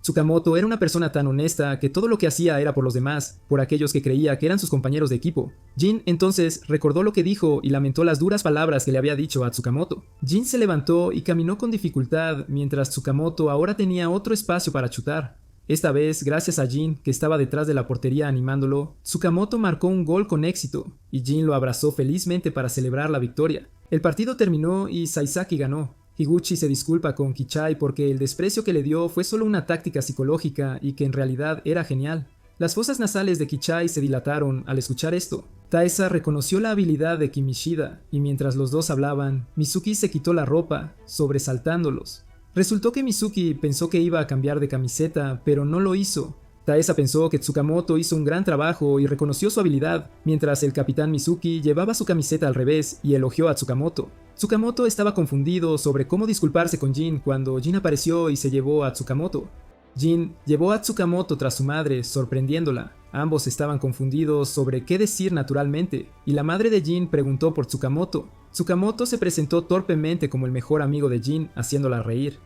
Tsukamoto era una persona tan honesta que todo lo que hacía era por los demás, por aquellos que creía que eran sus compañeros de equipo. Jin entonces recordó lo que dijo y lamentó las duras palabras que le había dicho a Tsukamoto. Jin se levantó y caminó con dificultad mientras Tsukamoto ahora tenía otro espacio para chutar. Esta vez, gracias a Jin, que estaba detrás de la portería animándolo, Tsukamoto marcó un gol con éxito, y Jin lo abrazó felizmente para celebrar la victoria. El partido terminó y Saisaki ganó. Higuchi se disculpa con Kichai porque el desprecio que le dio fue solo una táctica psicológica y que en realidad era genial. Las fosas nasales de Kichai se dilataron al escuchar esto. Taesa reconoció la habilidad de Kimishida, y mientras los dos hablaban, Mizuki se quitó la ropa, sobresaltándolos. Resultó que Mizuki pensó que iba a cambiar de camiseta, pero no lo hizo. Taesa pensó que Tsukamoto hizo un gran trabajo y reconoció su habilidad, mientras el capitán Mizuki llevaba su camiseta al revés y elogió a Tsukamoto. Tsukamoto estaba confundido sobre cómo disculparse con Jin cuando Jin apareció y se llevó a Tsukamoto. Jin llevó a Tsukamoto tras su madre, sorprendiéndola. Ambos estaban confundidos sobre qué decir naturalmente, y la madre de Jin preguntó por Tsukamoto. Tsukamoto se presentó torpemente como el mejor amigo de Jin, haciéndola reír.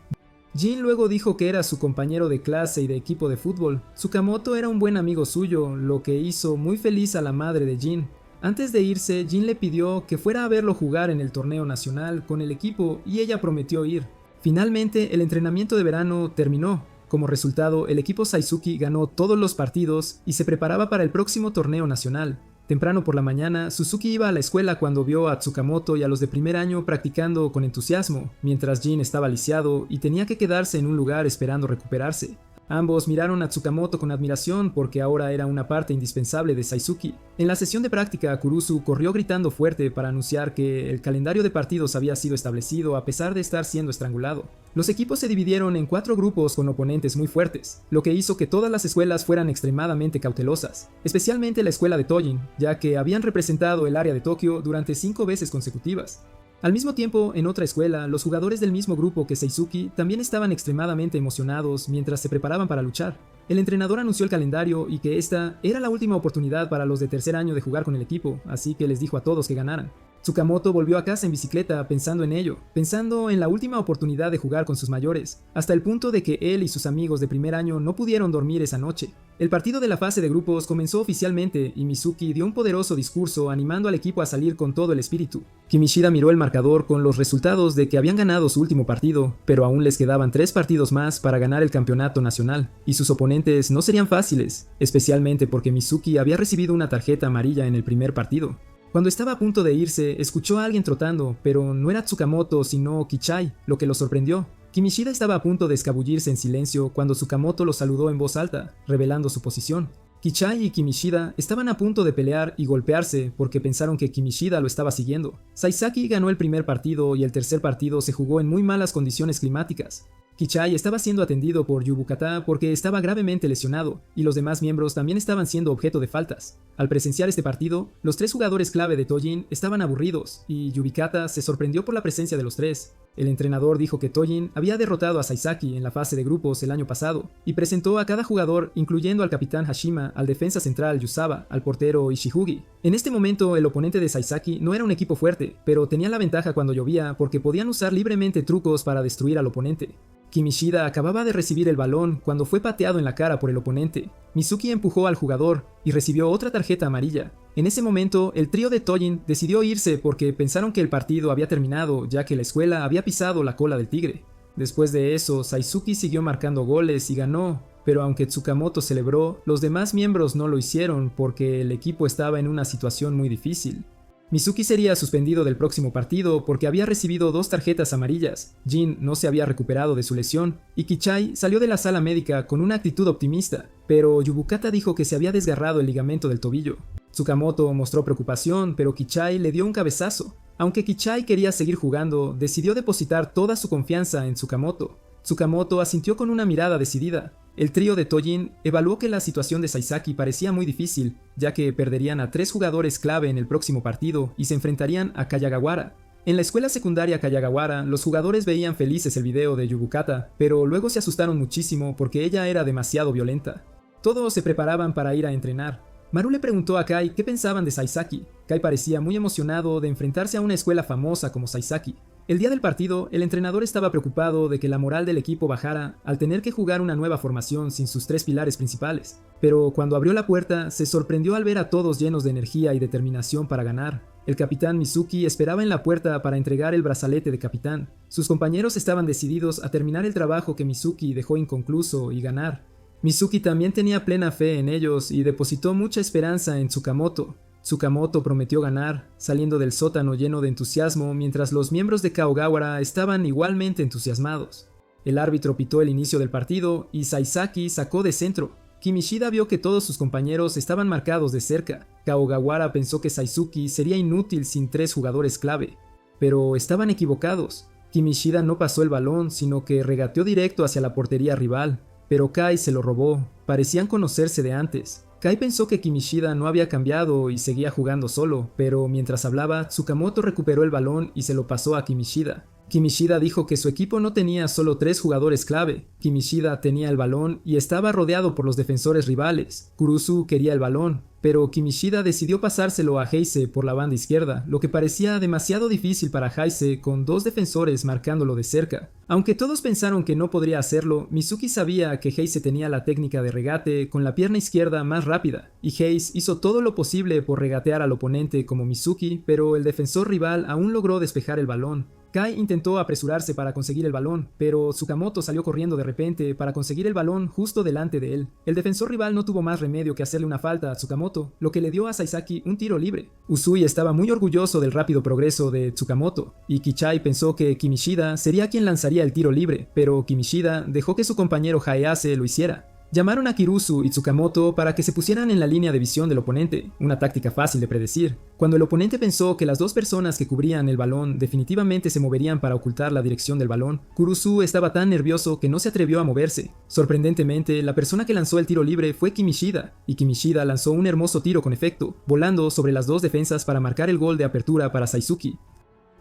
Jin luego dijo que era su compañero de clase y de equipo de fútbol. Tsukamoto era un buen amigo suyo, lo que hizo muy feliz a la madre de Jin. Antes de irse, Jin le pidió que fuera a verlo jugar en el torneo nacional con el equipo y ella prometió ir. Finalmente, el entrenamiento de verano terminó. Como resultado, el equipo Saizuki ganó todos los partidos y se preparaba para el próximo torneo nacional. Temprano por la mañana, Suzuki iba a la escuela cuando vio a Tsukamoto y a los de primer año practicando con entusiasmo, mientras Jin estaba lisiado y tenía que quedarse en un lugar esperando recuperarse. Ambos miraron a Tsukamoto con admiración porque ahora era una parte indispensable de Saizuki. En la sesión de práctica, Kurusu corrió gritando fuerte para anunciar que el calendario de partidos había sido establecido a pesar de estar siendo estrangulado. Los equipos se dividieron en 4 grupos con oponentes muy fuertes, lo que hizo que todas las escuelas fueran extremadamente cautelosas, especialmente la escuela de Tojin, ya que habían representado el área de Tokio durante 5 veces consecutivas. Al mismo tiempo, en otra escuela, los jugadores del mismo grupo que Seizuki también estaban extremadamente emocionados mientras se preparaban para luchar. El entrenador anunció el calendario y que esta era la última oportunidad para los de tercer año de jugar con el equipo, así que les dijo a todos que ganaran. Tsukamoto volvió a casa en bicicleta pensando en ello, pensando en la última oportunidad de jugar con sus mayores, hasta el punto de que él y sus amigos de primer año no pudieron dormir esa noche. El partido de la fase de grupos comenzó oficialmente y Mizuki dio un poderoso discurso animando al equipo a salir con todo el espíritu. Kimishida miró el marcador con los resultados de que habían ganado su último partido, pero aún les quedaban 3 partidos más para ganar el campeonato nacional, y sus oponentes no serían fáciles, especialmente porque Mizuki había recibido una tarjeta amarilla en el primer partido. Cuando estaba a punto de irse, escuchó a alguien trotando, pero no era Tsukamoto sino Kichai, lo que lo sorprendió. Kimishida estaba a punto de escabullirse en silencio cuando Tsukamoto lo saludó en voz alta, revelando su posición. Kichai y Kimishida estaban a punto de pelear y golpearse porque pensaron que Kimishida lo estaba siguiendo. Saisaki ganó el primer partido y el tercer partido se jugó en muy malas condiciones climáticas. Kichai estaba siendo atendido por Yubukata porque estaba gravemente lesionado, y los demás miembros también estaban siendo objeto de faltas. Al presenciar este partido, los 3 jugadores clave de Tojin estaban aburridos, y Yubikata se sorprendió por la presencia de los 3. El entrenador dijo que Tojin había derrotado a Saisaki en la fase de grupos el año pasado y presentó a cada jugador, incluyendo al capitán Hashima, al defensa central Yusaba, al portero Ishihugi. En este momento el oponente de Saisaki no era un equipo fuerte, pero tenía la ventaja cuando llovía porque podían usar libremente trucos para destruir al oponente. Kimishida acababa de recibir el balón cuando fue pateado en la cara por el oponente. Mizuki empujó al jugador y recibió otra tarjeta amarilla. En ese momento, el trío de Tojin decidió irse porque pensaron que el partido había terminado ya que la escuela había pisado la cola del tigre. Después de eso, Saizuki siguió marcando goles y ganó, pero aunque Tsukamoto celebró, los demás miembros no lo hicieron porque el equipo estaba en una situación muy difícil. Mizuki sería suspendido del próximo partido porque había recibido 2 tarjetas amarillas, Jin no se había recuperado de su lesión, y Kichai salió de la sala médica con una actitud optimista, pero Yubukata dijo que se había desgarrado el ligamento del tobillo. Tsukamoto mostró preocupación, pero Kichai le dio un cabezazo. Aunque Kichai quería seguir jugando, decidió depositar toda su confianza en Tsukamoto. Tsukamoto asintió con una mirada decidida. El trío de Tojin evaluó que la situación de Saisaki parecía muy difícil, ya que perderían a 3 jugadores clave en el próximo partido y se enfrentarían a Kayagawara. En la escuela secundaria Kayagawara, los jugadores veían felices el video de Yubukata, pero luego se asustaron muchísimo porque ella era demasiado violenta. Todos se preparaban para ir a entrenar. Maru le preguntó a Kai qué pensaban de Saisaki. Kai parecía muy emocionado de enfrentarse a una escuela famosa como Saisaki. El día del partido, el entrenador estaba preocupado de que la moral del equipo bajara al tener que jugar una nueva formación sin sus 3 pilares principales. Pero cuando abrió la puerta, se sorprendió al ver a todos llenos de energía y determinación para ganar. El capitán Mizuki esperaba en la puerta para entregar el brazalete de capitán. Sus compañeros estaban decididos a terminar el trabajo que Mizuki dejó inconcluso y ganar. Mizuki también tenía plena fe en ellos y depositó mucha esperanza en Tsukamoto. Tsukamoto prometió ganar, saliendo del sótano lleno de entusiasmo mientras los miembros de Kaogawara estaban igualmente entusiasmados. El árbitro pitó el inicio del partido y Saisaki sacó de centro. Kimishida vio que todos sus compañeros estaban marcados de cerca. Kaogawara pensó que Saizuki sería inútil sin 3 jugadores clave, pero estaban equivocados. Kimishida no pasó el balón, sino que regateó directo hacia la portería rival. Pero Kai se lo robó, parecían conocerse de antes. Kai pensó que Kimishida no había cambiado y seguía jugando solo, pero mientras hablaba, Tsukamoto recuperó el balón y se lo pasó a Kimishida. Kimishida dijo que su equipo no tenía solo 3 jugadores clave. Kimishida tenía el balón y estaba rodeado por los defensores rivales. Kurusu quería el balón, pero Kimishida decidió pasárselo a Heise por la banda izquierda, lo que parecía demasiado difícil para Heise con 2 defensores marcándolo de cerca. Aunque todos pensaron que no podría hacerlo, Mizuki sabía que Heise tenía la técnica de regate con la pierna izquierda más rápida, y Heise hizo todo lo posible por regatear al oponente como Mizuki, pero el defensor rival aún logró despejar el balón. Kai intentó apresurarse para conseguir el balón, pero Tsukamoto salió corriendo de repente para conseguir el balón justo delante de él. El defensor rival no tuvo más remedio que hacerle una falta a Tsukamoto, lo que le dio a Saisaki un tiro libre. Usui estaba muy orgulloso del rápido progreso de Tsukamoto, y Kichai pensó que Kimishida sería quien lanzaría el tiro libre, pero Kimishida dejó que su compañero Hayase lo hiciera. Llamaron a Kirusu y Tsukamoto para que se pusieran en la línea de visión del oponente, una táctica fácil de predecir. Cuando el oponente pensó que las 2 personas que cubrían el balón definitivamente se moverían para ocultar la dirección del balón, Kurusu estaba tan nervioso que no se atrevió a moverse. Sorprendentemente, la persona que lanzó el tiro libre fue Kimishida, y Kimishida lanzó un hermoso tiro con efecto, volando sobre las 2 defensas para marcar el gol de apertura para Saizuki.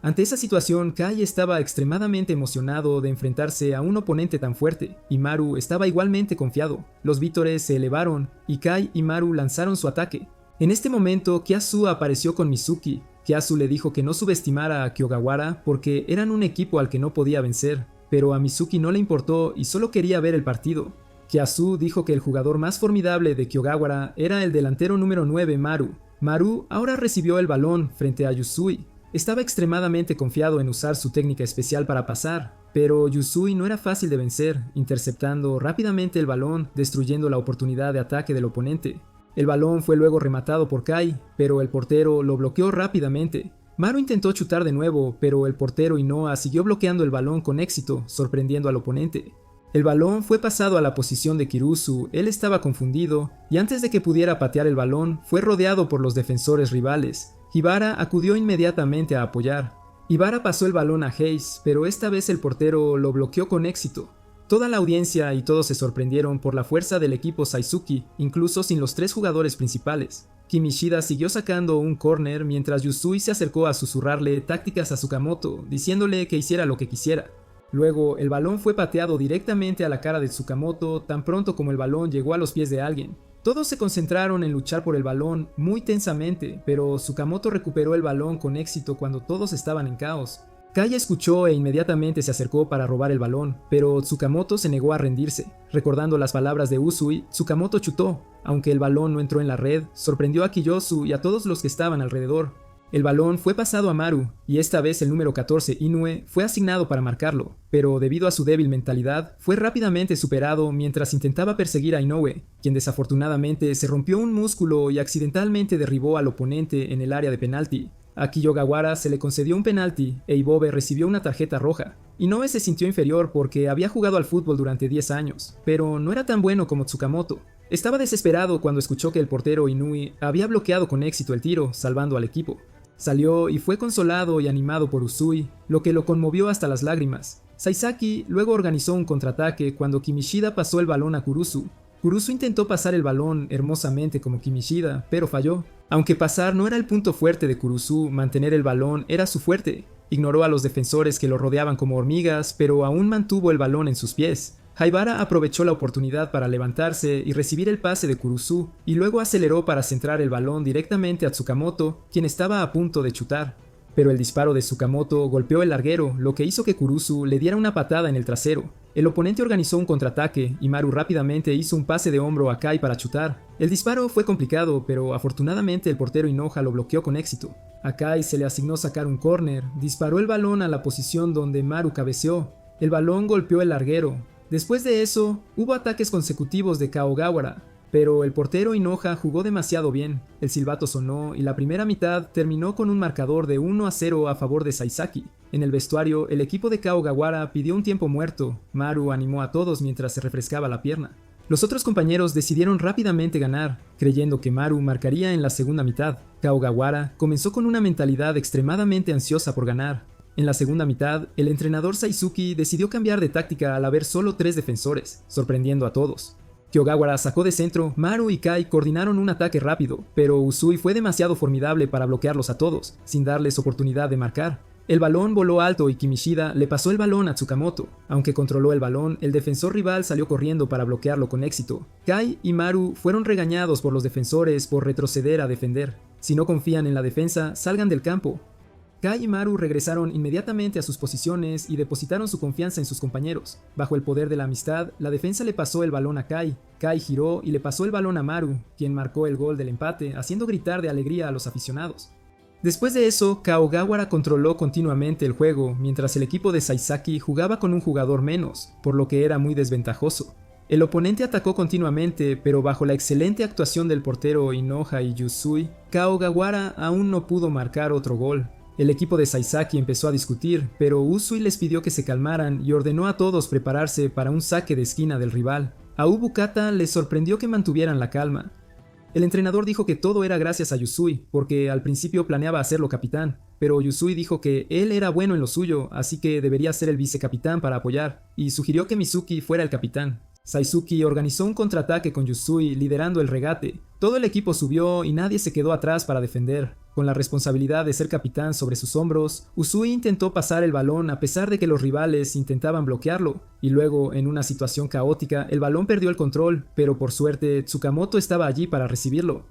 Ante esa situación, Kai estaba extremadamente emocionado de enfrentarse a un oponente tan fuerte, y Maru estaba igualmente confiado. Los vítores se elevaron, y Kai y Maru lanzaron su ataque. En este momento, Kyasu apareció con Mizuki. Kyasu le dijo que no subestimara a Kyogawara porque eran un equipo al que no podía vencer, pero a Mizuki no le importó y solo quería ver el partido. Kyasu dijo que el jugador más formidable de Kyogawara era el delantero número 9 Maru. Maru ahora recibió el balón frente a Yusui. Estaba extremadamente confiado en usar su técnica especial para pasar, pero Yusui no era fácil de vencer, interceptando rápidamente el balón, destruyendo la oportunidad de ataque del oponente. El balón fue luego rematado por Kai, pero el portero lo bloqueó rápidamente. Maru intentó chutar de nuevo, pero el portero Inoa siguió bloqueando el balón con éxito, sorprendiendo al oponente. El balón fue pasado a la posición de Kirusu, él estaba confundido, y antes de que pudiera patear el balón, fue rodeado por los defensores rivales. Hibara acudió inmediatamente a apoyar. Hibara pasó el balón a Heise, pero esta vez el portero lo bloqueó con éxito. Toda la audiencia y todos se sorprendieron por la fuerza del equipo Saizuki, incluso sin los 3 jugadores principales. Kimishida siguió sacando un córner mientras Yusui se acercó a susurrarle tácticas a Tsukamoto, diciéndole que hiciera lo que quisiera. Luego, el balón fue pateado directamente a la cara de Tsukamoto tan pronto como el balón llegó a los pies de alguien. Todos se concentraron en luchar por el balón muy tensamente, pero Tsukamoto recuperó el balón con éxito cuando todos estaban en caos. Kai escuchó e inmediatamente se acercó para robar el balón, pero Tsukamoto se negó a rendirse. Recordando las palabras de Usui, Tsukamoto chutó. Aunque el balón no entró en la red, sorprendió a Kiyosu y a todos los que estaban alrededor. El balón fue pasado a Maru, y esta vez el número 14, Inoue, fue asignado para marcarlo, pero debido a su débil mentalidad, fue rápidamente superado mientras intentaba perseguir a Inoue, quien desafortunadamente se rompió un músculo y accidentalmente derribó al oponente en el área de penalti. A Kiyogawara se le concedió un penalti e Ibobe recibió una tarjeta roja. Inoue se sintió inferior porque había jugado al fútbol durante 10 años, pero no era tan bueno como Tsukamoto. Estaba desesperado cuando escuchó que el portero Inoue había bloqueado con éxito el tiro, salvando al equipo. Salió y fue consolado y animado por Usui, lo que lo conmovió hasta las lágrimas. Saisaki luego organizó un contraataque cuando Kimishida pasó el balón a Kurusu. Kurusu intentó pasar el balón hermosamente como Kimishida, pero falló. Aunque pasar no era el punto fuerte de Kurusu, mantener el balón era su fuerte. Ignoró a los defensores que lo rodeaban como hormigas, pero aún mantuvo el balón en sus pies. Haibara aprovechó la oportunidad para levantarse y recibir el pase de Kurusu, y luego aceleró para centrar el balón directamente a Tsukamoto, quien estaba a punto de chutar. Pero el disparo de Tsukamoto golpeó el larguero, lo que hizo que Kurusu le diera una patada en el trasero. El oponente organizó un contraataque y Maru rápidamente hizo un pase de hombro a Kai para chutar. El disparo fue complicado, pero afortunadamente el portero Inoha lo bloqueó con éxito. A Kai se le asignó sacar un córner, disparó el balón a la posición donde Maru cabeceó. El balón golpeó el larguero. Después de eso, hubo ataques consecutivos de Kaogawara, pero el portero Inoha jugó demasiado bien. El silbato sonó y la primera mitad terminó con un marcador de 1-0 a favor de Saisaki. En el vestuario, el equipo de Kaogawara pidió un tiempo muerto. Maru animó a todos mientras se refrescaba la pierna. Los otros compañeros decidieron rápidamente ganar, creyendo que Maru marcaría en la segunda mitad. Kaogawara comenzó con una mentalidad extremadamente ansiosa por ganar. En la segunda mitad, el entrenador Saizuki decidió cambiar de táctica al haber solo 3 defensores, sorprendiendo a todos. Kyogawara sacó de centro, Maru y Kai coordinaron un ataque rápido, pero Usui fue demasiado formidable para bloquearlos a todos, sin darles oportunidad de marcar. El balón voló alto y Kimishida le pasó el balón a Tsukamoto. Aunque controló el balón, el defensor rival salió corriendo para bloquearlo con éxito. Kai y Maru fueron regañados por los defensores por retroceder a defender. Si no confían en la defensa, salgan del campo. Kai y Maru regresaron inmediatamente a sus posiciones y depositaron su confianza en sus compañeros. Bajo el poder de la amistad, la defensa le pasó el balón a Kai. Kai giró y le pasó el balón a Maru, quien marcó el gol del empate, haciendo gritar de alegría a los aficionados. Después de eso, Kaogawara controló continuamente el juego, mientras el equipo de Saisaki jugaba con un jugador menos, por lo que era muy desventajoso. El oponente atacó continuamente, pero bajo la excelente actuación del portero Inoha y Yusui, Kaogawara aún no pudo marcar otro gol. El equipo de Saisaki empezó a discutir, pero Usui les pidió que se calmaran y ordenó a todos prepararse para un saque de esquina del rival. A Ubukata les sorprendió que mantuvieran la calma. El entrenador dijo que todo era gracias a Yusui, porque al principio planeaba hacerlo capitán, pero Yusui dijo que él era bueno en lo suyo, así que debería ser el vicecapitán para apoyar, y sugirió que Mizuki fuera el capitán. Saizuki organizó un contraataque con Yusui liderando el regate. Todo el equipo subió y nadie se quedó atrás para defender. Con la responsabilidad de ser capitán sobre sus hombros, Usui intentó pasar el balón a pesar de que los rivales intentaban bloquearlo, y luego, en una situación caótica, el balón perdió el control, pero por suerte Tsukamoto estaba allí para recibirlo.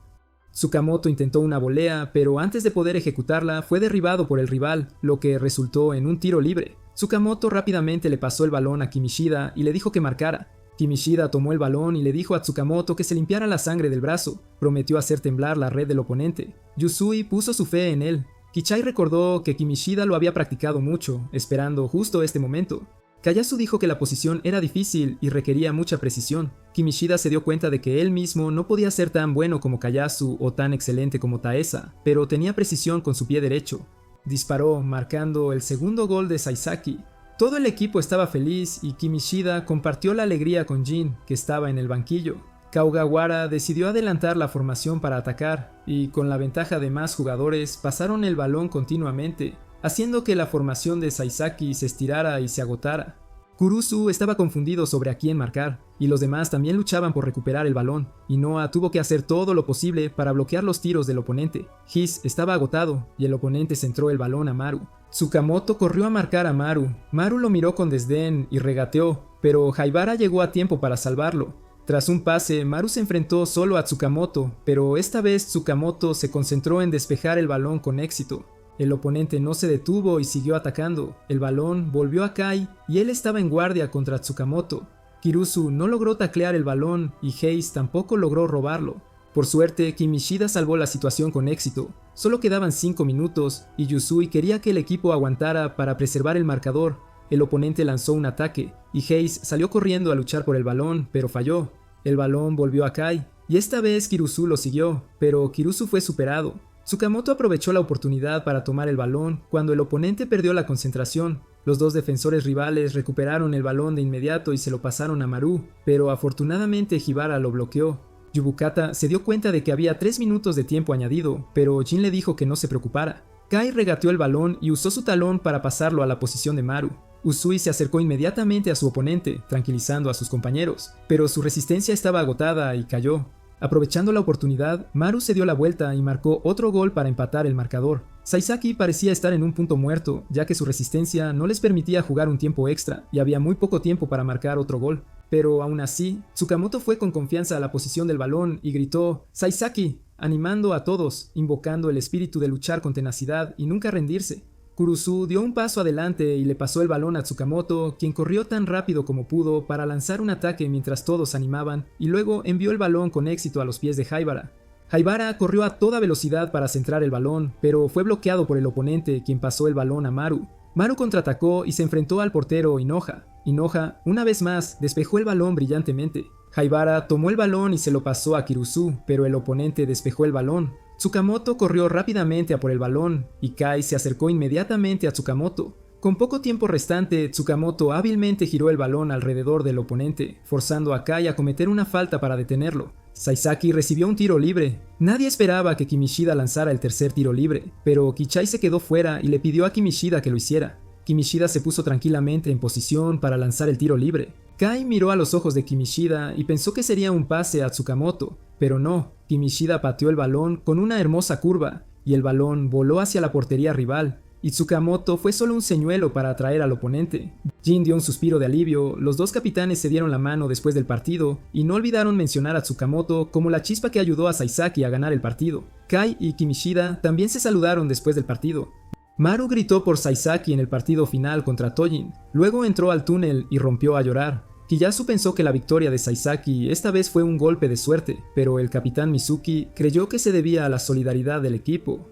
Tsukamoto intentó una volea, pero antes de poder ejecutarla fue derribado por el rival, lo que resultó en un tiro libre. Tsukamoto rápidamente le pasó el balón a Kimishida y le dijo que marcara. Kimishida tomó el balón y le dijo a Tsukamoto que se limpiara la sangre del brazo. Prometió hacer temblar la red del oponente. Yusui puso su fe en él. Kichai recordó que Kimishida lo había practicado mucho, esperando justo este momento. Kayasu dijo que la posición era difícil y requería mucha precisión. Kimishida se dio cuenta de que él mismo no podía ser tan bueno como Kayasu o tan excelente como Taesa, pero tenía precisión con su pie derecho. Disparó, marcando el segundo gol de Saisaki. Todo el equipo estaba feliz y Kimishida compartió la alegría con Jin, que estaba en el banquillo. Kaogawara decidió adelantar la formación para atacar y, con la ventaja de más jugadores, pasaron el balón continuamente, haciendo que la formación de Saisaki se estirara y se agotara. Kurusu estaba confundido sobre a quién marcar, y los demás también luchaban por recuperar el balón, y Noah tuvo que hacer todo lo posible para bloquear los tiros del oponente. His estaba agotado, y el oponente centró el balón a Maru. Tsukamoto corrió a marcar a Maru. Maru lo miró con desdén y regateó, pero Haibara llegó a tiempo para salvarlo. Tras un pase, Maru se enfrentó solo a Tsukamoto, pero esta vez Tsukamoto se concentró en despejar el balón con éxito. El oponente no se detuvo y siguió atacando. El balón volvió a Kai y él estaba en guardia contra Tsukamoto. Kirusu no logró taclear el balón y Hayes tampoco logró robarlo. Por suerte, Kimishida salvó la situación con éxito. Solo quedaban 5 minutos y Yusui quería que el equipo aguantara para preservar el marcador. El oponente lanzó un ataque y Hayes salió corriendo a luchar por el balón, pero falló. El balón volvió a Kai y esta vez Kirusu lo siguió, pero Kirusu fue superado. Tsukamoto aprovechó la oportunidad para tomar el balón cuando el oponente perdió la concentración. Los dos defensores rivales recuperaron el balón de inmediato y se lo pasaron a Maru, pero afortunadamente Hibara lo bloqueó. Yubukata se dio cuenta de que había 3 minutos de tiempo añadido, pero Jin le dijo que no se preocupara. Kai regateó el balón y usó su talón para pasarlo a la posición de Maru. Usui se acercó inmediatamente a su oponente, tranquilizando a sus compañeros, pero su resistencia estaba agotada y cayó. Aprovechando la oportunidad, Maru se dio la vuelta y marcó otro gol para empatar el marcador. Saisaki parecía estar en un punto muerto, ya que su resistencia no les permitía jugar un tiempo extra y había muy poco tiempo para marcar otro gol. Pero aún así, Tsukamoto fue con confianza a la posición del balón y gritó «¡Saisaki!», animando a todos, invocando el espíritu de luchar con tenacidad y nunca rendirse. Kurusu dio un paso adelante y le pasó el balón a Tsukamoto, quien corrió tan rápido como pudo para lanzar un ataque mientras todos animaban, y luego envió el balón con éxito a los pies de Haibara. Haibara corrió a toda velocidad para centrar el balón, pero fue bloqueado por el oponente, quien pasó el balón a Maru. Maru contraatacó y se enfrentó al portero Inoha. Inoha, una vez más, despejó el balón brillantemente. Haibara tomó el balón y se lo pasó a Kirusu, pero el oponente despejó el balón. Tsukamoto corrió rápidamente a por el balón, y Kai se acercó inmediatamente a Tsukamoto. Con poco tiempo restante, Tsukamoto hábilmente giró el balón alrededor del oponente, forzando a Kai a cometer una falta para detenerlo. Saisaki recibió un tiro libre. Nadie esperaba que Kimishida lanzara el tercer tiro libre, pero Kichai se quedó fuera y le pidió a Kimishida que lo hiciera. Kimishida se puso tranquilamente en posición para lanzar el tiro libre. Kai miró a los ojos de Kimishida y pensó que sería un pase a Tsukamoto, pero no. Kimishida pateó el balón con una hermosa curva, y el balón voló hacia la portería rival, y Tsukamoto fue solo un señuelo para atraer al oponente. Jin dio un suspiro de alivio, los dos capitanes se dieron la mano después del partido, y no olvidaron mencionar a Tsukamoto como la chispa que ayudó a Saisaki a ganar el partido. Kai y Kimishida también se saludaron después del partido. Maru gritó por Saisaki en el partido final contra Tojin, luego entró al túnel y rompió a llorar. Kiyasu pensó que la victoria de Saisaki esta vez fue un golpe de suerte, pero el capitán Mizuki creyó que se debía a la solidaridad del equipo.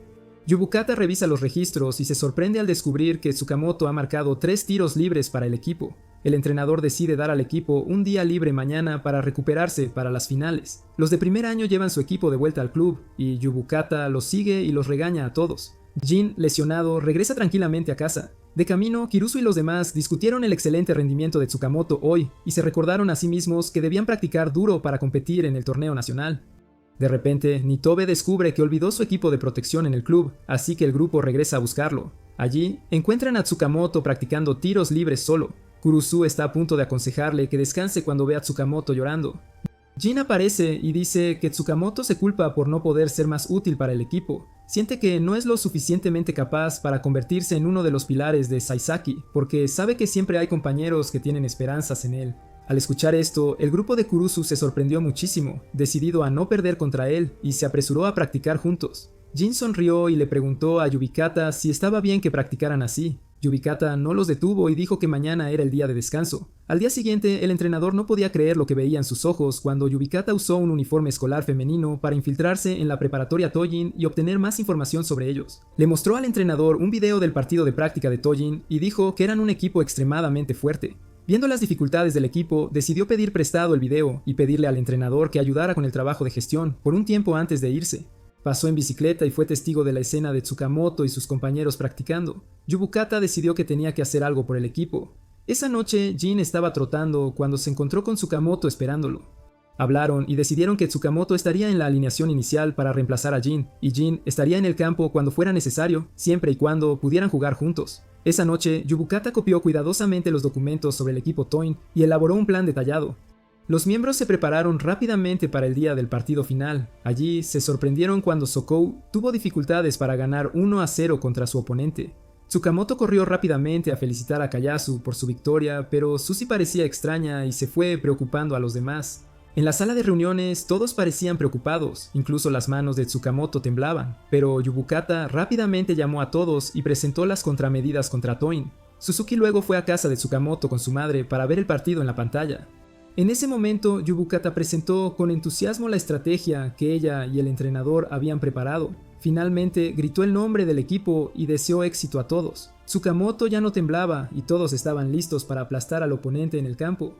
Yubukata revisa los registros y se sorprende al descubrir que Tsukamoto ha marcado 3 tiros libres para el equipo. El entrenador decide dar al equipo un día libre mañana para recuperarse para las finales. Los de primer año llevan su equipo de vuelta al club, y Yubukata los sigue y los regaña a todos. Jin, lesionado, regresa tranquilamente a casa. De camino, Kirusu y los demás discutieron el excelente rendimiento de Tsukamoto hoy y se recordaron a sí mismos que debían practicar duro para competir en el torneo nacional. De repente, Nitobe descubre que olvidó su equipo de protección en el club, así que el grupo regresa a buscarlo. Allí, encuentran a Tsukamoto practicando tiros libres solo. Kurusu está a punto de aconsejarle que descanse cuando ve a Tsukamoto llorando. Jin aparece y dice que Tsukamoto se culpa por no poder ser más útil para el equipo. Siente que no es lo suficientemente capaz para convertirse en uno de los pilares de Saisaki, porque sabe que siempre hay compañeros que tienen esperanzas en él. Al escuchar esto, el grupo de Kurusu se sorprendió muchísimo, decidido a no perder contra él, y se apresuró a practicar juntos. Jin sonrió y le preguntó a Yubikata si estaba bien que practicaran así. Yubikata no los detuvo y dijo que mañana era el día de descanso. Al día siguiente, el entrenador no podía creer lo que veía en sus ojos cuando Yubikata usó un uniforme escolar femenino para infiltrarse en la preparatoria Tojin y obtener más información sobre ellos. Le mostró al entrenador un video del partido de práctica de Tojin y dijo que eran un equipo extremadamente fuerte. Viendo las dificultades del equipo, decidió pedir prestado el video y pedirle al entrenador que ayudara con el trabajo de gestión por un tiempo antes de irse. Pasó en bicicleta y fue testigo de la escena de Tsukamoto y sus compañeros practicando. Yubukata decidió que tenía que hacer algo por el equipo. Esa noche, Jin estaba trotando cuando se encontró con Tsukamoto esperándolo. Hablaron y decidieron que Tsukamoto estaría en la alineación inicial para reemplazar a Jin, y Jin estaría en el campo cuando fuera necesario, siempre y cuando pudieran jugar juntos. Esa noche, Yubukata copió cuidadosamente los documentos sobre el equipo Toin y elaboró un plan detallado. Los miembros se prepararon rápidamente para el día del partido final. Allí se sorprendieron cuando Sokou tuvo dificultades para ganar 1-0 contra su oponente. Tsukamoto corrió rápidamente a felicitar a Kayasu por su victoria, pero Suzy parecía extraña y se fue preocupando a los demás. En la sala de reuniones todos parecían preocupados, incluso las manos de Tsukamoto temblaban, pero Yubukata rápidamente llamó a todos y presentó las contramedidas contra Toin. Suzuki luego fue a casa de Tsukamoto con su madre para ver el partido en la pantalla. En ese momento, Yubukata presentó con entusiasmo la estrategia que ella y el entrenador habían preparado. Finalmente, gritó el nombre del equipo y deseó éxito a todos. Tsukamoto ya no temblaba y todos estaban listos para aplastar al oponente en el campo.